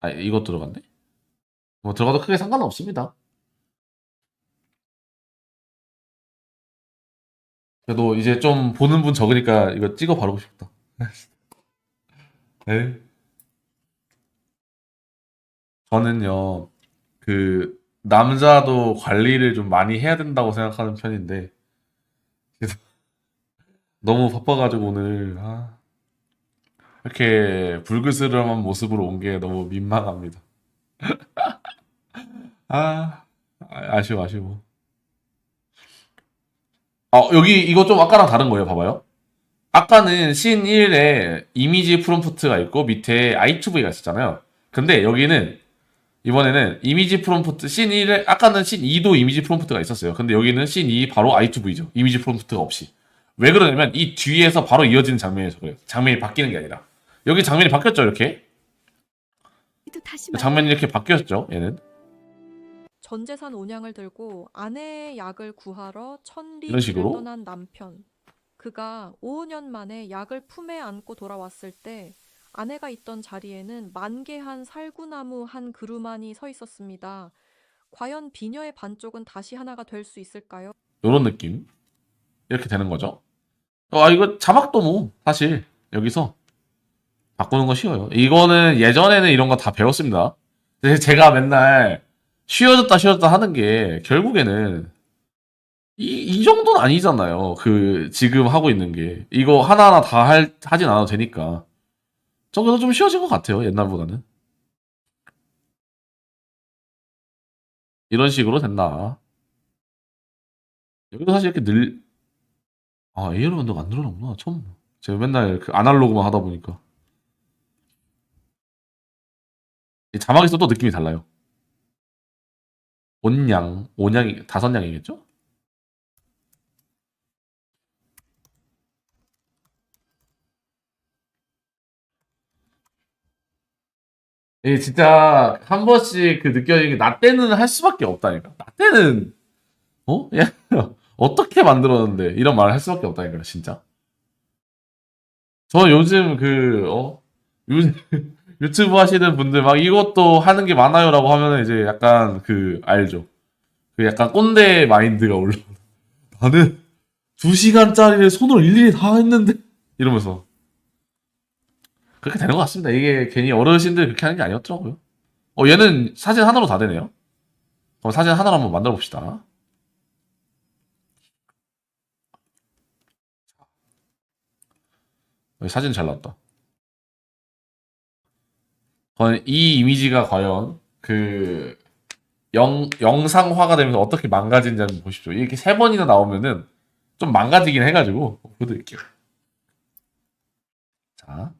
A: 아, 이거 들어갔네? 뭐 들어가도 크게 상관은 없습니다. 그래도 이제 좀 보는 분 적으니까 이거 찍어 바르고 싶다. 네. 저는요, 그, 남자도 관리를 좀 많이 해야 된다고 생각하는 편인데, 그래서 너무 바빠가지고 오늘, 이렇게 불그스름한 모습으로 온 게 너무 민망합니다. 아쉬워. 여기 이거 좀 아까랑 다른 거예요. 봐봐요. 아까는 씬 1에 이미지 프롬프트가 있고 밑에 i2v가 있었잖아요. 근데 여기는 이번에는 이미지 프롬프트 씬 1에 아까는 씬 2도 이미지 프롬프트가 있었어요. 근데 여기는 씬 2 바로 i2v죠. 이미지 프롬프트가 없이. 왜 그러냐면 이 뒤에서 바로 이어지는 장면에서 그래요. 장면이 바뀌는 게 아니라. 여기 장면이 바뀌었죠, 이렇게.
F: 우리도 다시
A: 장면이 이렇게 바뀌었죠, 얘는.
D: 전 재산 온양을 들고 아내의 약을 구하러 천리
A: 이런
D: 길을
A: 식으로?
D: 떠난 남편. 그가 5년 만에 약을 품에 안고 돌아왔을 때 아내가 있던 자리에는 만개한 살구나무 한 그루만이 서 있었습니다. 과연 비녀의 반쪽은 다시 하나가 될 수 있을까요?
A: 요런 느낌. 이렇게 되는 거죠. 이거 자막도 뭐, 사실, 여기서 바꾸는 거 쉬워요. 이거는 예전에는 이런 거 다 배웠습니다. 제가 맨날 쉬워졌다 하는 게, 결국에는, 이 정도는 아니잖아요. 지금 하고 있는 게. 이거 하나하나 다 하진 않아도 되니까. 저기서 좀 쉬워진 것 같아요, 옛날보다는. 이런 식으로 된다. 여기도 사실 이렇게 AI로 만든 거 안 늘어나구나. 처음. 제가 맨날 그 아날로그만 하다 보니까. 이 자막에서 또 느낌이 달라요. 온양이 5양이겠죠? 이게 진짜 한 번씩 그 느껴지는 게 나 때는 할 수밖에 없다니까. 나 때는 야, 어떻게 만들었는데 이런 말을 할 수밖에 없다니까요, 진짜. 저 요즘 요즘 유튜브 하시는 분들 막 이것도 하는 게 많아요라고 하면은 이제 약간 알죠. 그 약간 꼰대 마인드가 올라. 나는 2시간짜리를 손으로 일일이 다 했는데 이러면서 그렇게 되는 것 같습니다. 이게 괜히 어르신들 그렇게 하는 게 아니었더라고요. 얘는 사진 하나로 다 되네요. 그럼 사진 하나로 한번 만들어 봅시다. 여기 사진 잘 나왔다. 이 이미지가 과연 영상화가 되면서 어떻게 망가진지 한번 보십시오. 이렇게 3번이나 나오면은 좀 망가지긴 해가지고 보여드릴게요. 자,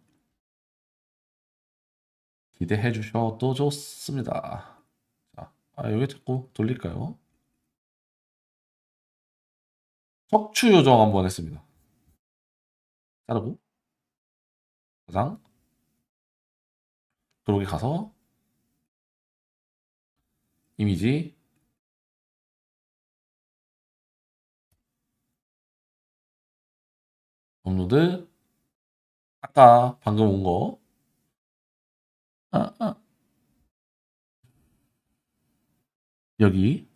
A: 기대해 주셔도 좋습니다. 자, 여기 자꾸 돌릴까요? 척추 요정 한번 했습니다. 자르고 저장. 그러기 가서 이미지 업로드. 아까 방금 온 거. 여기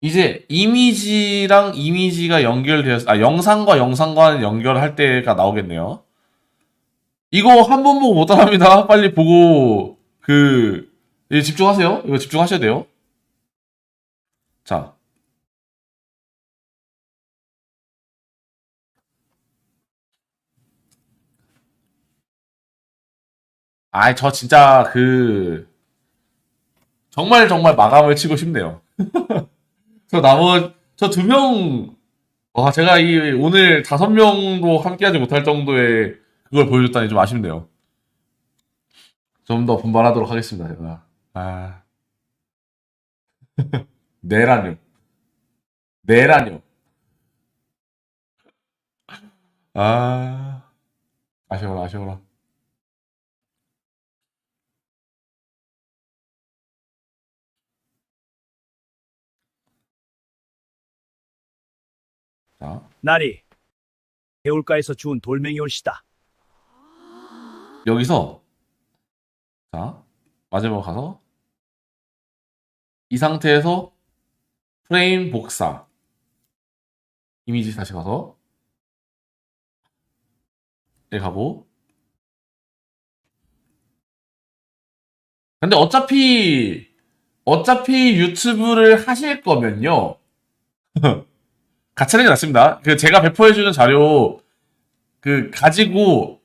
A: 이제 이미지랑 이미지가 영상과 영상과 연결할 때가 나오겠네요. 이거 한 번 보고 못 따라합니다. 빨리 보고 집중하세요. 이거 집중하셔야 돼요. 자, 저 진짜 정말 정말 마감을 치고 싶네요. 저 2명, 제가 오늘 5명도 함께하지 못할 정도의 그걸 보여줬다니 좀 아쉽네요. 좀 더 분발하도록 하겠습니다, 제가. 내라뇨. 아쉬워라. 자,
E: 나리, 개울가에서 주운 돌멩이 올시다.
A: 여기서, 자, 마지막으로 가서, 이 상태에서 프레임 복사. 이미지 다시 가서, 여기 가고. 근데 어차피 유튜브를 하실 거면요. 같이 하는 게 낫습니다. 제가 배포해주는 자료, 가지고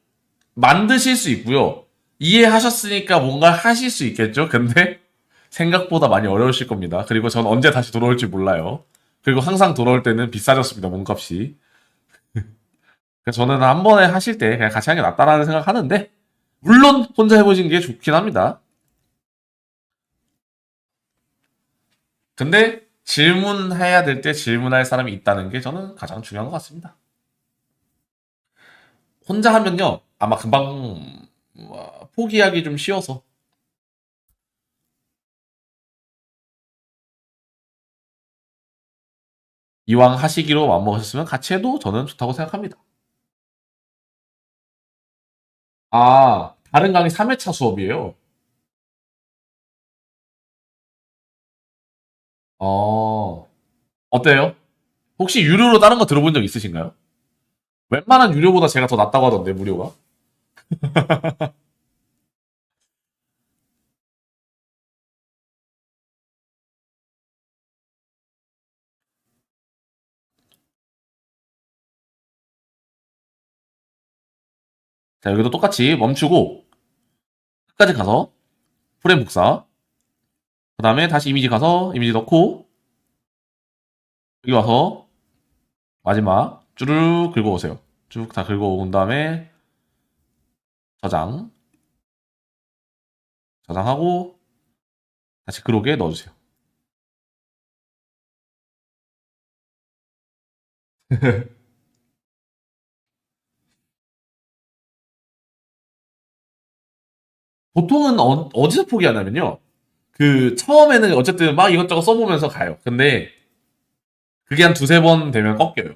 A: 만드실 수 있고요. 이해하셨으니까 뭔가 하실 수 있겠죠? 근데 생각보다 많이 어려우실 겁니다. 그리고 전 언제 다시 돌아올지 몰라요. 그리고 항상 돌아올 때는 비싸졌습니다, 몸값이. 그래서 저는 한 번에 하실 때 그냥 같이 하는 게 낫다라는 생각 하는데, 물론 혼자 해보시는 게 좋긴 합니다. 근데 질문해야 될 때 질문할 사람이 있다는 게 저는 가장 중요한 것 같습니다. 혼자 하면요, 아마 금방 포기하기 좀 쉬워서. 이왕 하시기로 마음먹으셨으면 같이 해도 저는 좋다고 생각합니다. 다른 강의 3회차 수업이에요. 어때요? 혹시 유료로 다른 거 들어본 적 있으신가요? 웬만한 유료보다 제가 더 낫다고 하던데, 무료가. 자, 여기도 똑같이 멈추고, 끝까지 가서, 프레임 복사. 그 다음에 다시 이미지 가서, 이미지 넣고, 여기 와서, 마지막, 쭈르륵 긁어오세요. 쭉 다 긁어온 다음에, 저장하고, 다시 그록에 넣어주세요. 보통은 어디서 포기하냐면요. 처음에는 어쨌든 막 이것저것 써보면서 가요. 근데 그게 한 두세 번 되면 꺾여요.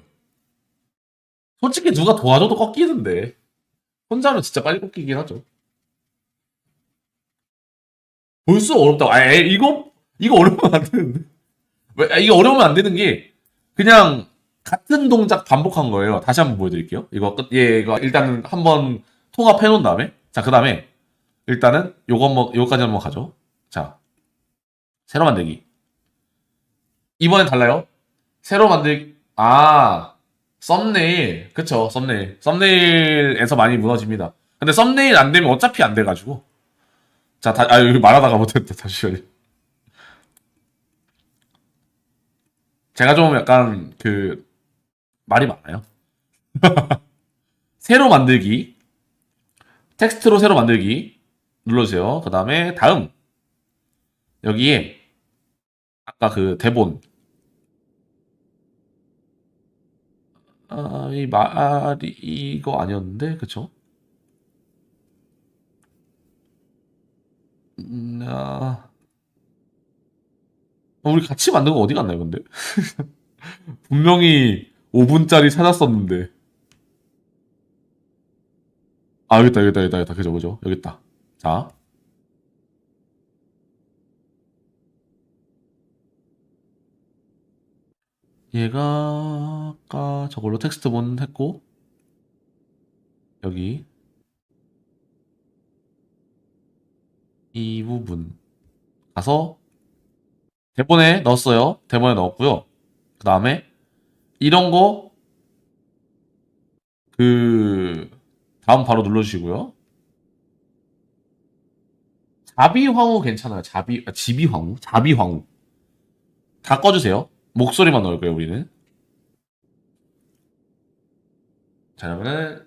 A: 솔직히 누가 도와줘도 꺾이는데 혼자는 진짜 빨리 꺾이긴 하죠. 볼수록 어렵다고. 이거 어려우면 안 되는데. 이게 어려우면 안 되는 게 그냥 같은 동작 반복한 거예요. 다시 한번 보여드릴게요. 이거 일단은 한번 통합해 놓은 다음에, 자, 그 다음에 일단은 요거까지 한번 가죠. 자, 새로 만들기. 이번엔 달라요. 새로 만들기. 썸네일. 그쵸, 썸네일. 썸네일에서 많이 무너집니다. 근데 썸네일 안 되면 어차피 안 돼가지고. 자, 여기 말하다가 못했다. 잠시만요. 제가 좀 약간 말이 많아요. 새로 만들기. 텍스트로 새로 만들기. 눌러주세요. 그 다음에 다음. 여기에 아까 대본. 이 말이 이거 아니었는데, 그쵸? 우리 같이 만든 거 어디 갔나요, 근데? 분명히 5분짜리 찾았었는데. 여기 있다. 그죠. 여기 있다. 자. 얘가 아까 저걸로 텍스트본 했고, 여기 이 부분 가서 대본에 넣었어요. 대본에 넣었고요. 그 다음에 이런 거 다음 바로 눌러주시고요. 자비황후 괜찮아요. 지비황후? 자비황후. 다 꺼주세요. 목소리만 넣을 거예요, 우리는. 자, 그러면은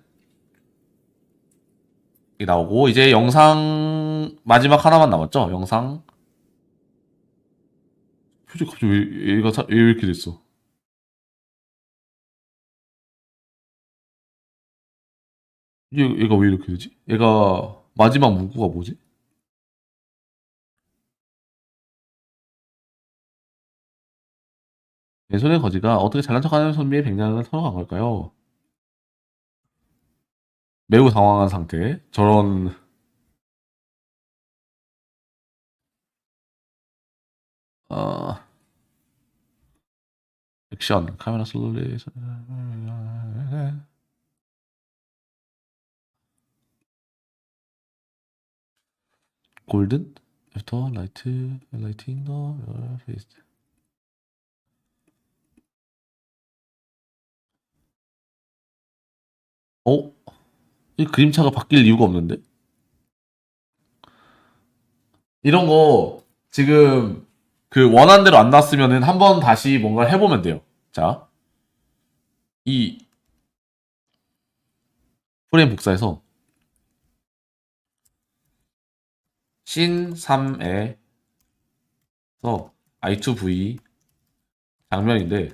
A: 이 나오고 이제 영상 마지막 하나만 남았죠? 영상. 표정 갑자기 왜 이렇게 됐어? 얘가 왜 이렇게 되지? 얘가 마지막 문구가 뭐지? 왼손의 거지가 어떻게 잘난 척하는 선비의 백냥을 털어간 걸까요? 매우 당황한 상태. 저런 어... 액션 카메라 슬로리 골든 애프터 라이팅 더 페이스. 이 그림차가 바뀔 이유가 없는데? 이런 거 지금 원한 대로 안 나왔으면은 한번 다시 뭔가 해보면 돼요. 자, 이 프레임 복사해서 신 3에서 I2V 장면인데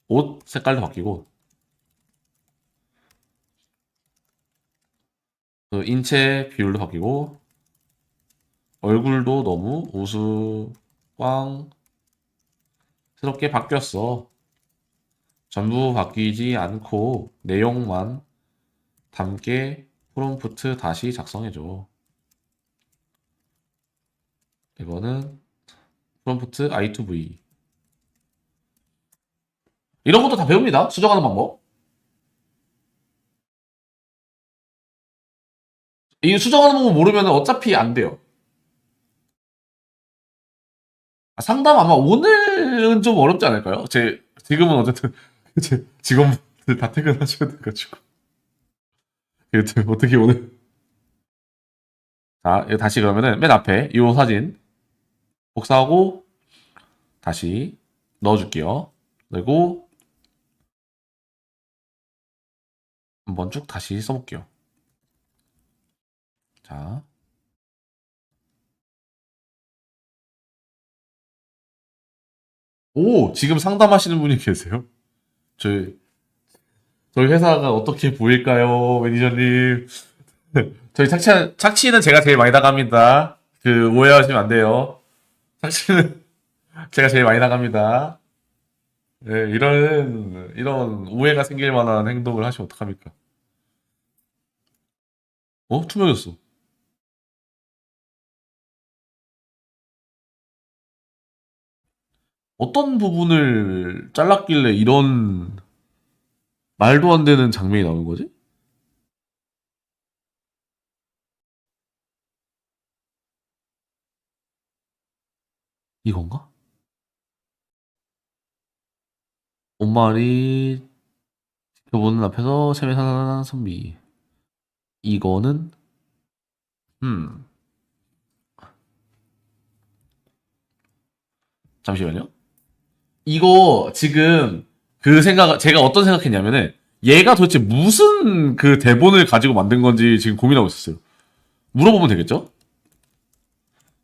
A: 옷 색깔도 바뀌고 인체 비율도 바뀌고 얼굴도 너무 우스꽝스럽게 바뀌었어. 전부 바뀌지 않고 내용만 담게 프롬프트 다시 작성해줘. 이거는 프롬프트 I2V. 이런 것도 다 배웁니다. 수정하는 방법. 이 수정하는 방법 모르면 어차피 안 돼요. 상담 아마 오늘은 좀 어렵지 않을까요? 지금은 어쨌든 제 직원분들 다 퇴근하셔야 돼가지고. 어떻게 오늘. 자, 이거 다시 그러면은 맨 앞에 이 사진 복사하고 다시 넣어줄게요. 그리고 한번 쭉 다시 써볼게요. 자. 지금 상담하시는 분이 계세요? 저희 회사가 어떻게 보일까요, 매니저님? 저희 착취는 제가 제일 많이 나갑니다. 오해하시면 안 돼요. 착취는 제가 제일 많이 나갑니다. 예, 이런 오해가 생길 만한 행동을 하시면 어떡합니까? 어? 투명했어. 어떤 부분을 잘랐길래 이런 말도 안 되는 장면이 나오는 거지? 이건가? 옷말이 지켜보는 앞에서 세메사는 선비. 이거는 음 잠시만요. 이거 지금 그 생각 제가 어떤 생각했냐면은 얘가 도대체 무슨 그 대본을 가지고 만든 건지 지금 고민하고 있었어요. 물어보면 되겠죠?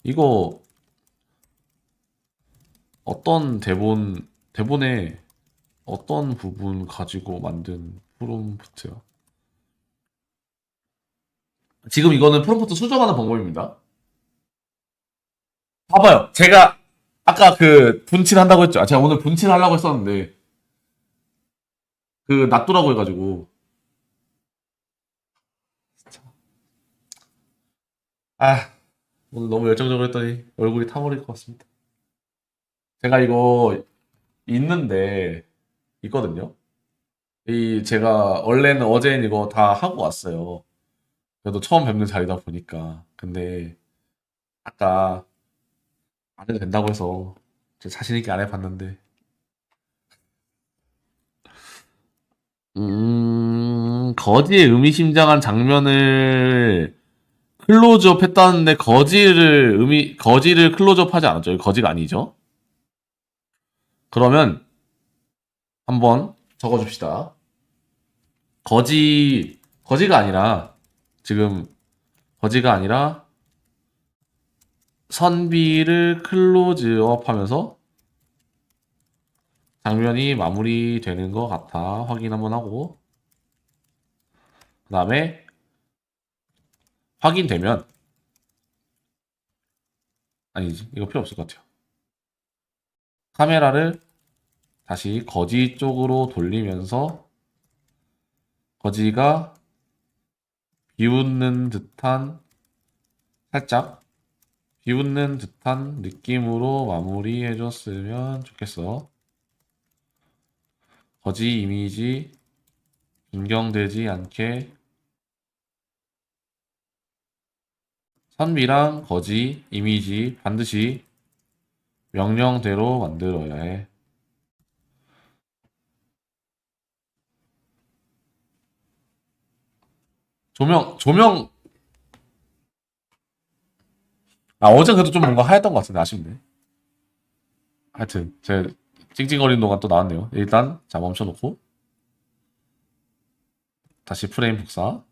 A: 이거 어떤 대본에 어떤 부분 가지고 만든 프롬프트야? 지금 이거는 프롬프트 수정하는 방법입니다. 봐봐요. 제가 아까 그 분칠한다고 했죠. 아, 제가 오늘 분칠하려고 했었는데 그 놔두라고 해가지고 아 오늘 너무 열정적으로 했더니 얼굴이 타버릴 것 같습니다. 제가 이거 있는데 있거든요. 이 제가 원래는 어제는 이거 다 하고 왔어요. 그래도 처음 뵙는 자리다 보니까. 근데 아까 안 해도 된다고 해서 자신 있게 안 해봤는데. 거지의 의미심장한 장면을 클로즈업 했다는데 거지를 클로즈업 하지 않았죠. 이거 거지가 아니죠. 그러면 한번 적어줍시다. 거지가 아니라 지금 거지가 아니라 선비를 클로즈업 하면서 장면이 마무리되는 것 같아 확인 한번 하고 그 다음에 확인되면 아니지 이거 필요 없을 것 같아요. 카메라를 다시 거지 쪽으로 돌리면서 거지가 비웃는 듯한 살짝 비웃는 듯한 느낌으로 마무리해줬으면 좋겠어. 거지 이미지 변경되지 않게 선비랑 거지 이미지 반드시 명령대로 만들어야 해. 조명. 아, 어제 그래도 좀 뭔가 하였던 것 같은데, 아쉽네. 하여튼, 제 찡찡거리는 동안 또 나왔네요. 일단, 자, 멈춰놓고. 다시 프레임 복사.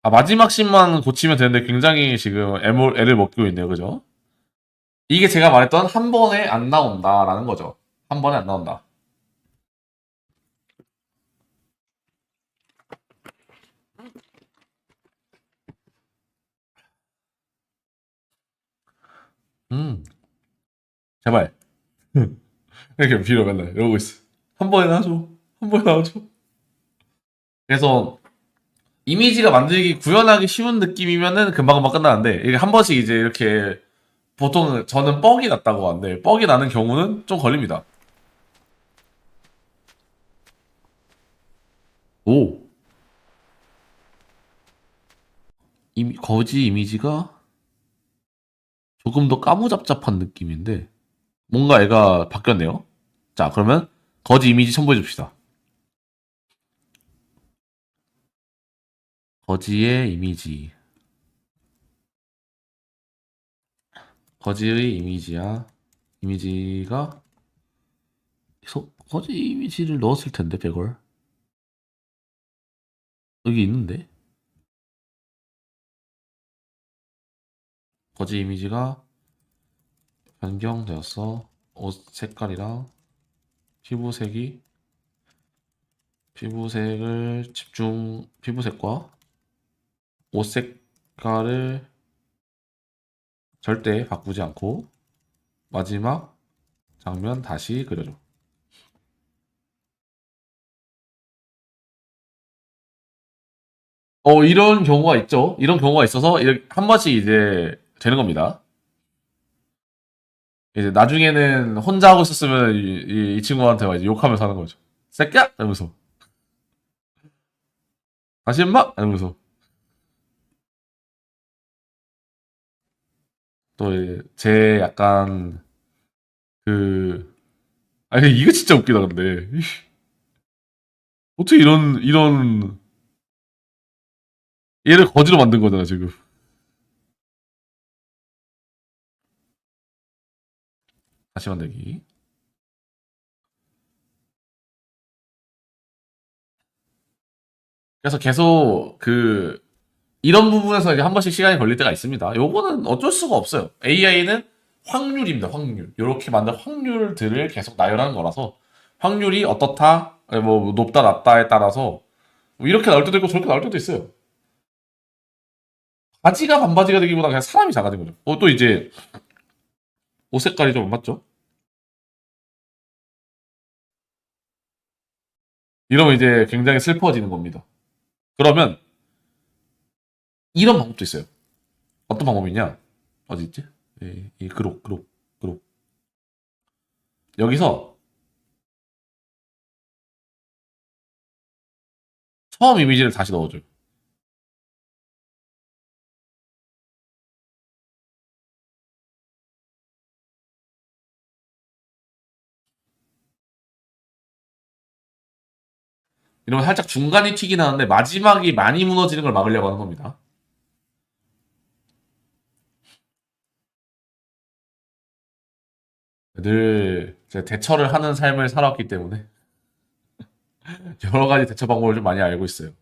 A: 아, 마지막 씬만 고치면 되는데 굉장히 지금 애를 먹고 있네요. 그죠? 이게 제가 말했던 한 번에 안 나온다라는 거죠. 한 번에 안 나온다. 음, 제발. 이렇게 빌어 맨날 이러고 있어. 한 번에 나와줘. 한 번에 나와줘. 그래서 이미지가 만들기 구현하기 쉬운 느낌이면은 금방금방 끝나는데 이게 한 번씩 이제 이렇게 보통 저는 뻑이 났다고 하는데 뻑이 나는 경우는 좀 걸립니다. 오, 거지 이미지가 조금 더 까무잡잡한 느낌인데 뭔가 애가 바뀌었네요. 자, 그러면 거지 이미지 첨부해 줍시다. 거지의 이미지. 거지의 이미지야. 이미지가 거지 이미지를 넣었을 텐데, 배걸. 여기 있는데. 거지 이미지가 변경되었어. 옷 색깔이랑 피부색이 피부색과 옷 색깔을 절대 바꾸지 않고 마지막 장면 다시 그려줘. 이런 경우가 있죠. 이런 경우가 있어서 이렇게 한 번씩 이제 되는 겁니다. 이제 나중에는 혼자 하고 있었으면 이 친구한테 막 이제 욕하면서 하는 거죠. 새끼야! 이러면서. 다시 임마! 이러면서. 또 제 약간 아니 이거 진짜 웃기다 근데. 어떻게 이런 얘를 거지로 만든 거잖아 지금. 다시 만들기. 그래서 계속 이런 부분에서 이제 한 번씩 시간이 걸릴 때가 있습니다. 요거는 어쩔 수가 없어요. AI는 확률입니다. 확률. 이렇게 만든 확률들을 계속 나열하는 거라서 확률이 어떻다, 뭐 높다, 낮다에 따라서 뭐 이렇게 나올 때도 있고 저렇게 나올 때도 있어요. 바지가 반바지가 되기보다 그냥 사람이 작아진 거죠. 또 이제 옷 색깔이 좀 안 맞죠? 이러면 이제 굉장히 슬퍼지는 겁니다. 그러면 이런 방법도 있어요. 어떤 방법이냐? 어디 있지? 이 그룹. 여기서 처음 이미지를 다시 넣어줘요. 이러면 살짝 중간이 튀긴 하는데 마지막이 많이 무너지는 걸 막으려고 하는 겁니다. 늘 제가 대처를 하는 삶을 살았기 때문에 여러 가지 대처 방법을 좀 많이 알고 있어요.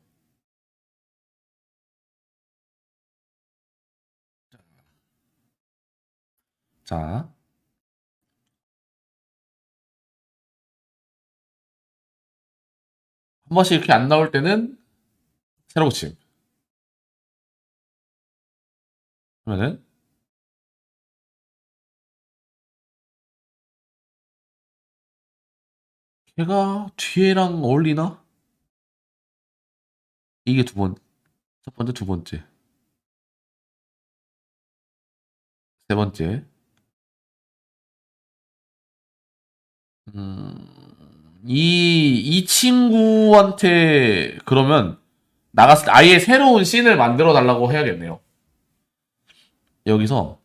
A: 자, 한 번씩 이렇게 안 나올 때는 새로 고침. 그러면은 걔가 뒤에랑 어울리나? 이게 첫 번째, 두 번째, 세 번째. 이 친구한테 그러면 나갔을 때 아예 새로운 씬을 만들어 달라고 해야겠네요. 여기서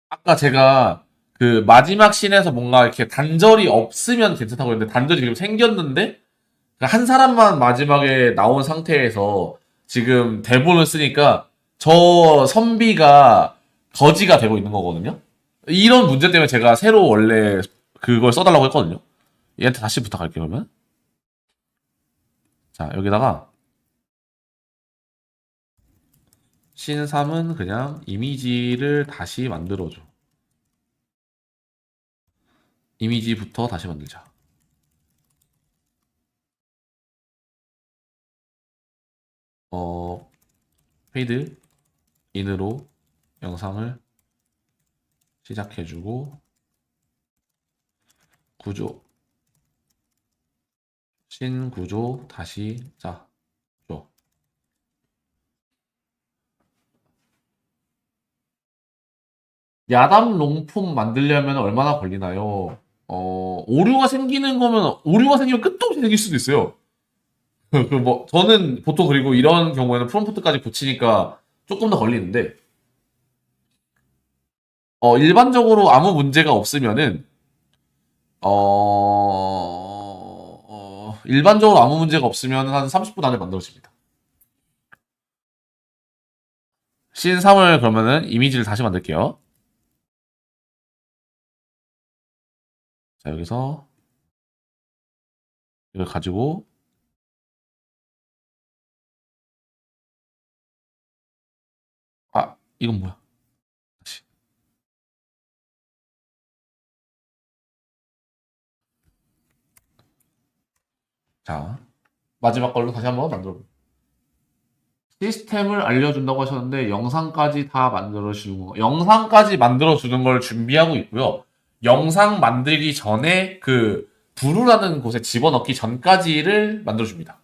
A: 아까 제가 마지막 씬에서 뭔가 이렇게 단절이 없으면 괜찮다고 했는데 단절이 지금 생겼는데 한 사람만 마지막에 나온 상태에서 지금 대본을 쓰니까 저 선비가 거지가 되고 있는 거거든요. 이런 문제 때문에 제가 새로 원래 그걸 써달라고 했거든요. 얘한테 다시 부탁할게요, 그러면. 자, 여기다가 씬 3은 그냥 이미지를 다시 만들어줘. 이미지부터 다시 만들자. 페이드 인으로 영상을 시작해주고 구조 씬 구조 다시 자 줘. 야담 롱폼 만들려면 얼마나 걸리나요? 오류가 생기는 거면 오류가 생기면 끝도 없이 생길 수도 있어요. 저는 보통 그리고 이런 경우에는 프롬프트까지 붙이니까 조금 더 걸리는데 일반적으로 아무 문제가 없으면은 일반적으로 아무 문제가 없으면 한 30분 안에 만들어집니다. 씬 3을 그러면은 이미지를 다시 만들게요. 자, 여기서 이걸 가지고 이건 뭐야? 다시. 자, 마지막 걸로 다시 한번 만들어 볼게요. 시스템을 알려준다고 하셨는데 영상까지 다 만들어주는 거, 영상까지 만들어주는 걸 준비하고 있고요. 영상 만들기 전에 그 부루라는 곳에 집어넣기 전까지를 만들어줍니다.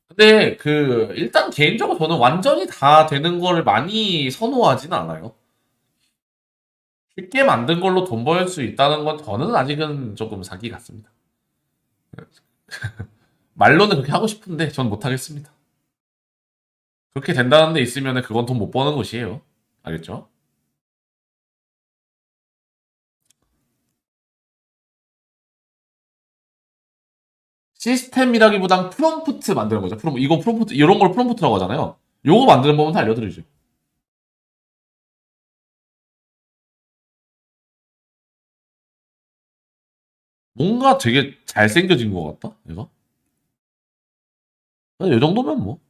A: 근데 그 일단 개인적으로 저는 완전히 다 되는 거를 많이 선호하진 않아요. 쉽게 만든 걸로 돈 벌 수 있다는 건 저는 아직은 조금 사기 같습니다. 말로는 그렇게 하고 싶은데 전 못하겠습니다. 그렇게 된다는 데 있으면 그건 돈 못 버는 곳이에요. 알겠죠? 시스템이라기보단 프롬프트 만드는 거죠. 이거 프롬프트, 이런 걸 프롬프트라고 하잖아요. 요거 만드는 법은 다 알려드리죠. 뭔가 되게 잘생겨진 것 같다, 얘가? 이 정도면 뭐.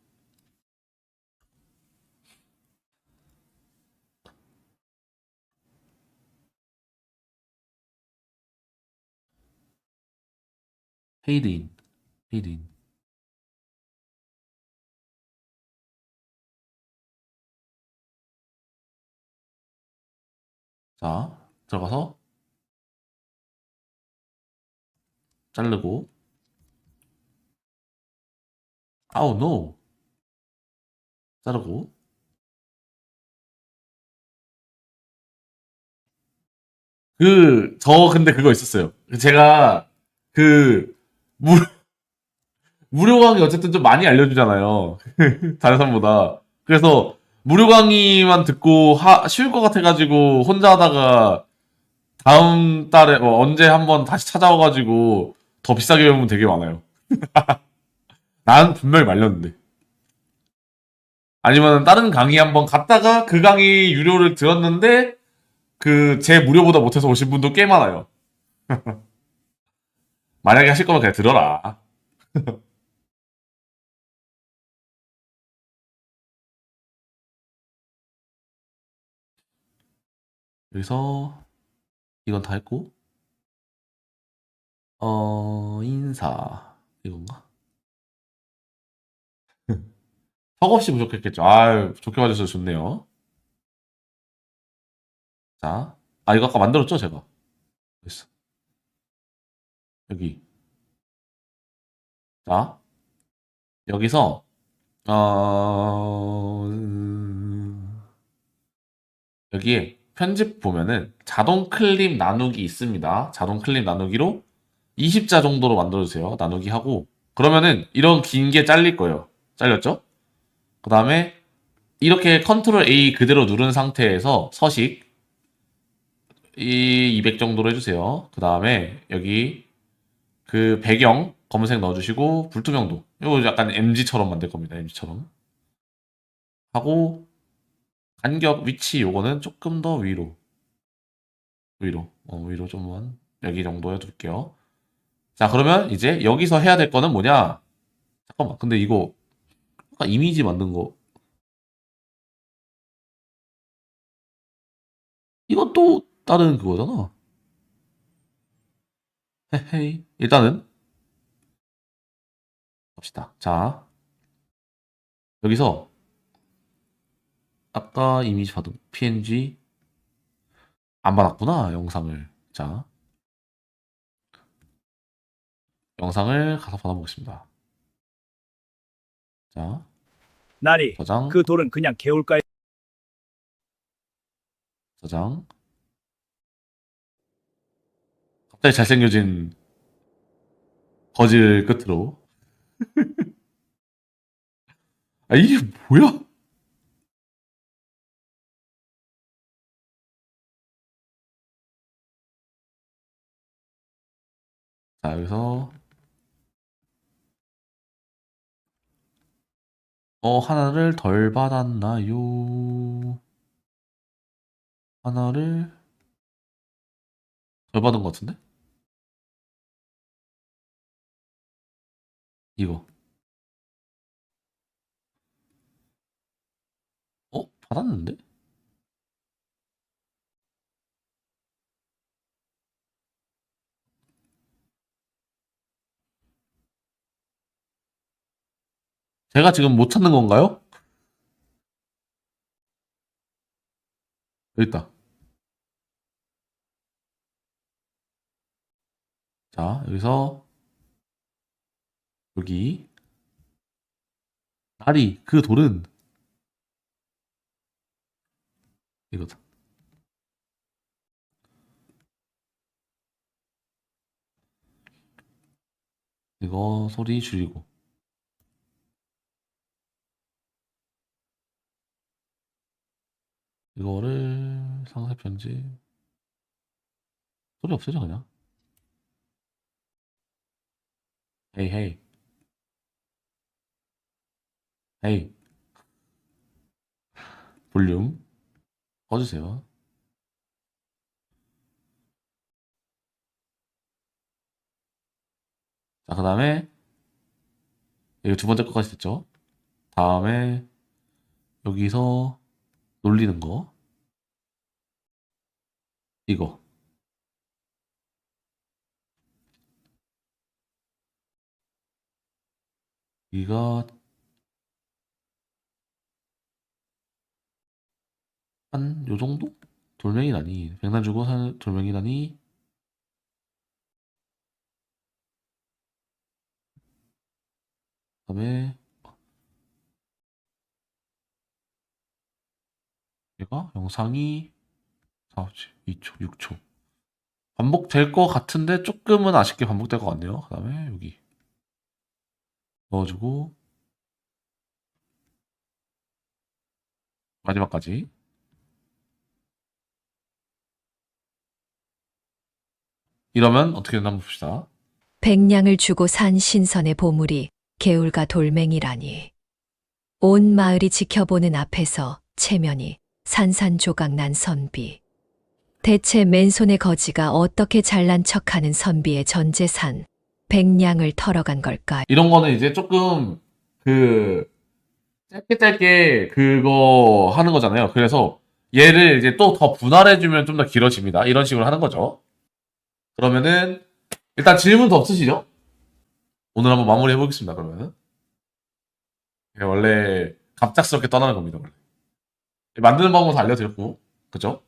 A: 페이드인, 페이드인. 자, 들어가서 자르고. 아우, 노. 자르고. 근데 그거 있었어요. 제가, 그, 무, 무료 강의 어쨌든 좀 많이 알려주잖아요. 다른 사람보다. 그래서, 무료 강의만 듣고 쉬울 것 같아가지고, 혼자 하다가, 다음 달에, 언제 한번 다시 찾아와가지고, 더 비싸게 배우면 되게 많아요. 난 분명히 말렸는데. 아니면 다른 강의 한번 갔다가 그 강의 유료를 들었는데, 제 무료보다 못해서 오신 분도 꽤 많아요. 만약에 하실 거면 그냥 들어라. 여기서 이건 다 했고, 인사 이건가? 턱없이 부족했겠죠. 아유, 좋게 봐주셔서 좋네요. 자, 이거 아까 만들었죠, 제가. 됐어. 여기. 자, 여기서 여기에 편집 보면은 자동 클립 나누기 있습니다. 자동 클립 나누기로 20자 정도로 만들어주세요. 나누기 하고. 그러면은 이런 긴 게 잘릴 거예요. 잘렸죠? 그 다음에 이렇게 컨트롤 A 그대로 누른 상태에서 서식 200 정도로 해주세요. 그 다음에 여기 그 배경 검은색 넣어주시고 불투명도 이거 약간 MG처럼 만들 겁니다. MG처럼 하고 간격 위치 요거는 조금 더 위로 좀만 여기 정도 해둘게요. 자, 그러면 이제 여기서 해야 될 거는 뭐냐? 잠깐만, 근데 이거 아까 이미지 만든 거 이건 또 다른 그거잖아. 헤헤이. 일단은 갑시다. 자, 여기서 아까 이미지 받은 PNG 안 받았구나, 영상을. 자, 영상을 가서 받아보겠습니다. 자,
E: 나리,
A: 저장,
E: 그 돌은 그냥 개울가에
A: 저장. 갑자기 잘생겨진 거질 끝으로. 이게 뭐야? 자, 여기서 하나를 덜 받았나요? 하나를 덜 받은 것 같은데? 이거. 받았는데? 제가 지금 못 찾는 건가요? 여기 있다. 자, 여기서 여기 나리 그 돌은 이거다. 이거 소리 줄이고 이거를 상세 편집 소리 없애죠 그냥. 헤이 헤이 헤이 볼륨 꺼주세요. 자, 그 다음에 여기 두 번째 거까지 됐죠. 다음에 여기서 놀리는 거 이거 여기가 한 요 정도? 돌멩이라니 백날 주고 사는 돌멩이라니. 그다음에 얘가 영상이 4, 2초, 6초 반복될 것 같은데 조금은 아쉽게 반복될 것 같네요. 그 다음에 여기 넣어주고 마지막까지. 이러면 어떻게 되나 한번 봅시다.
G: 백냥을 주고 산 신선의 보물이 개울과 돌멩이라니. 온 마을이 지켜보는 앞에서 체면이 산산조각 난 선비. 대체 맨손의 거지가 어떻게 잘난 척하는 선비의 전 재산, 백냥을 털어간 걸까?
A: 이런 거는 이제 조금 그 짧게 그거 하는 거잖아요. 그래서 얘를 이제 또 더 분할해주면 좀 더 길어집니다. 이런 식으로 하는 거죠. 그러면은 일단 질문 더 없으시죠? 오늘 한번 마무리 해보겠습니다. 그러면은 원래 갑작스럽게 떠나는 겁니다. 원래 만드는 방법 다 알려드렸고, 그죠?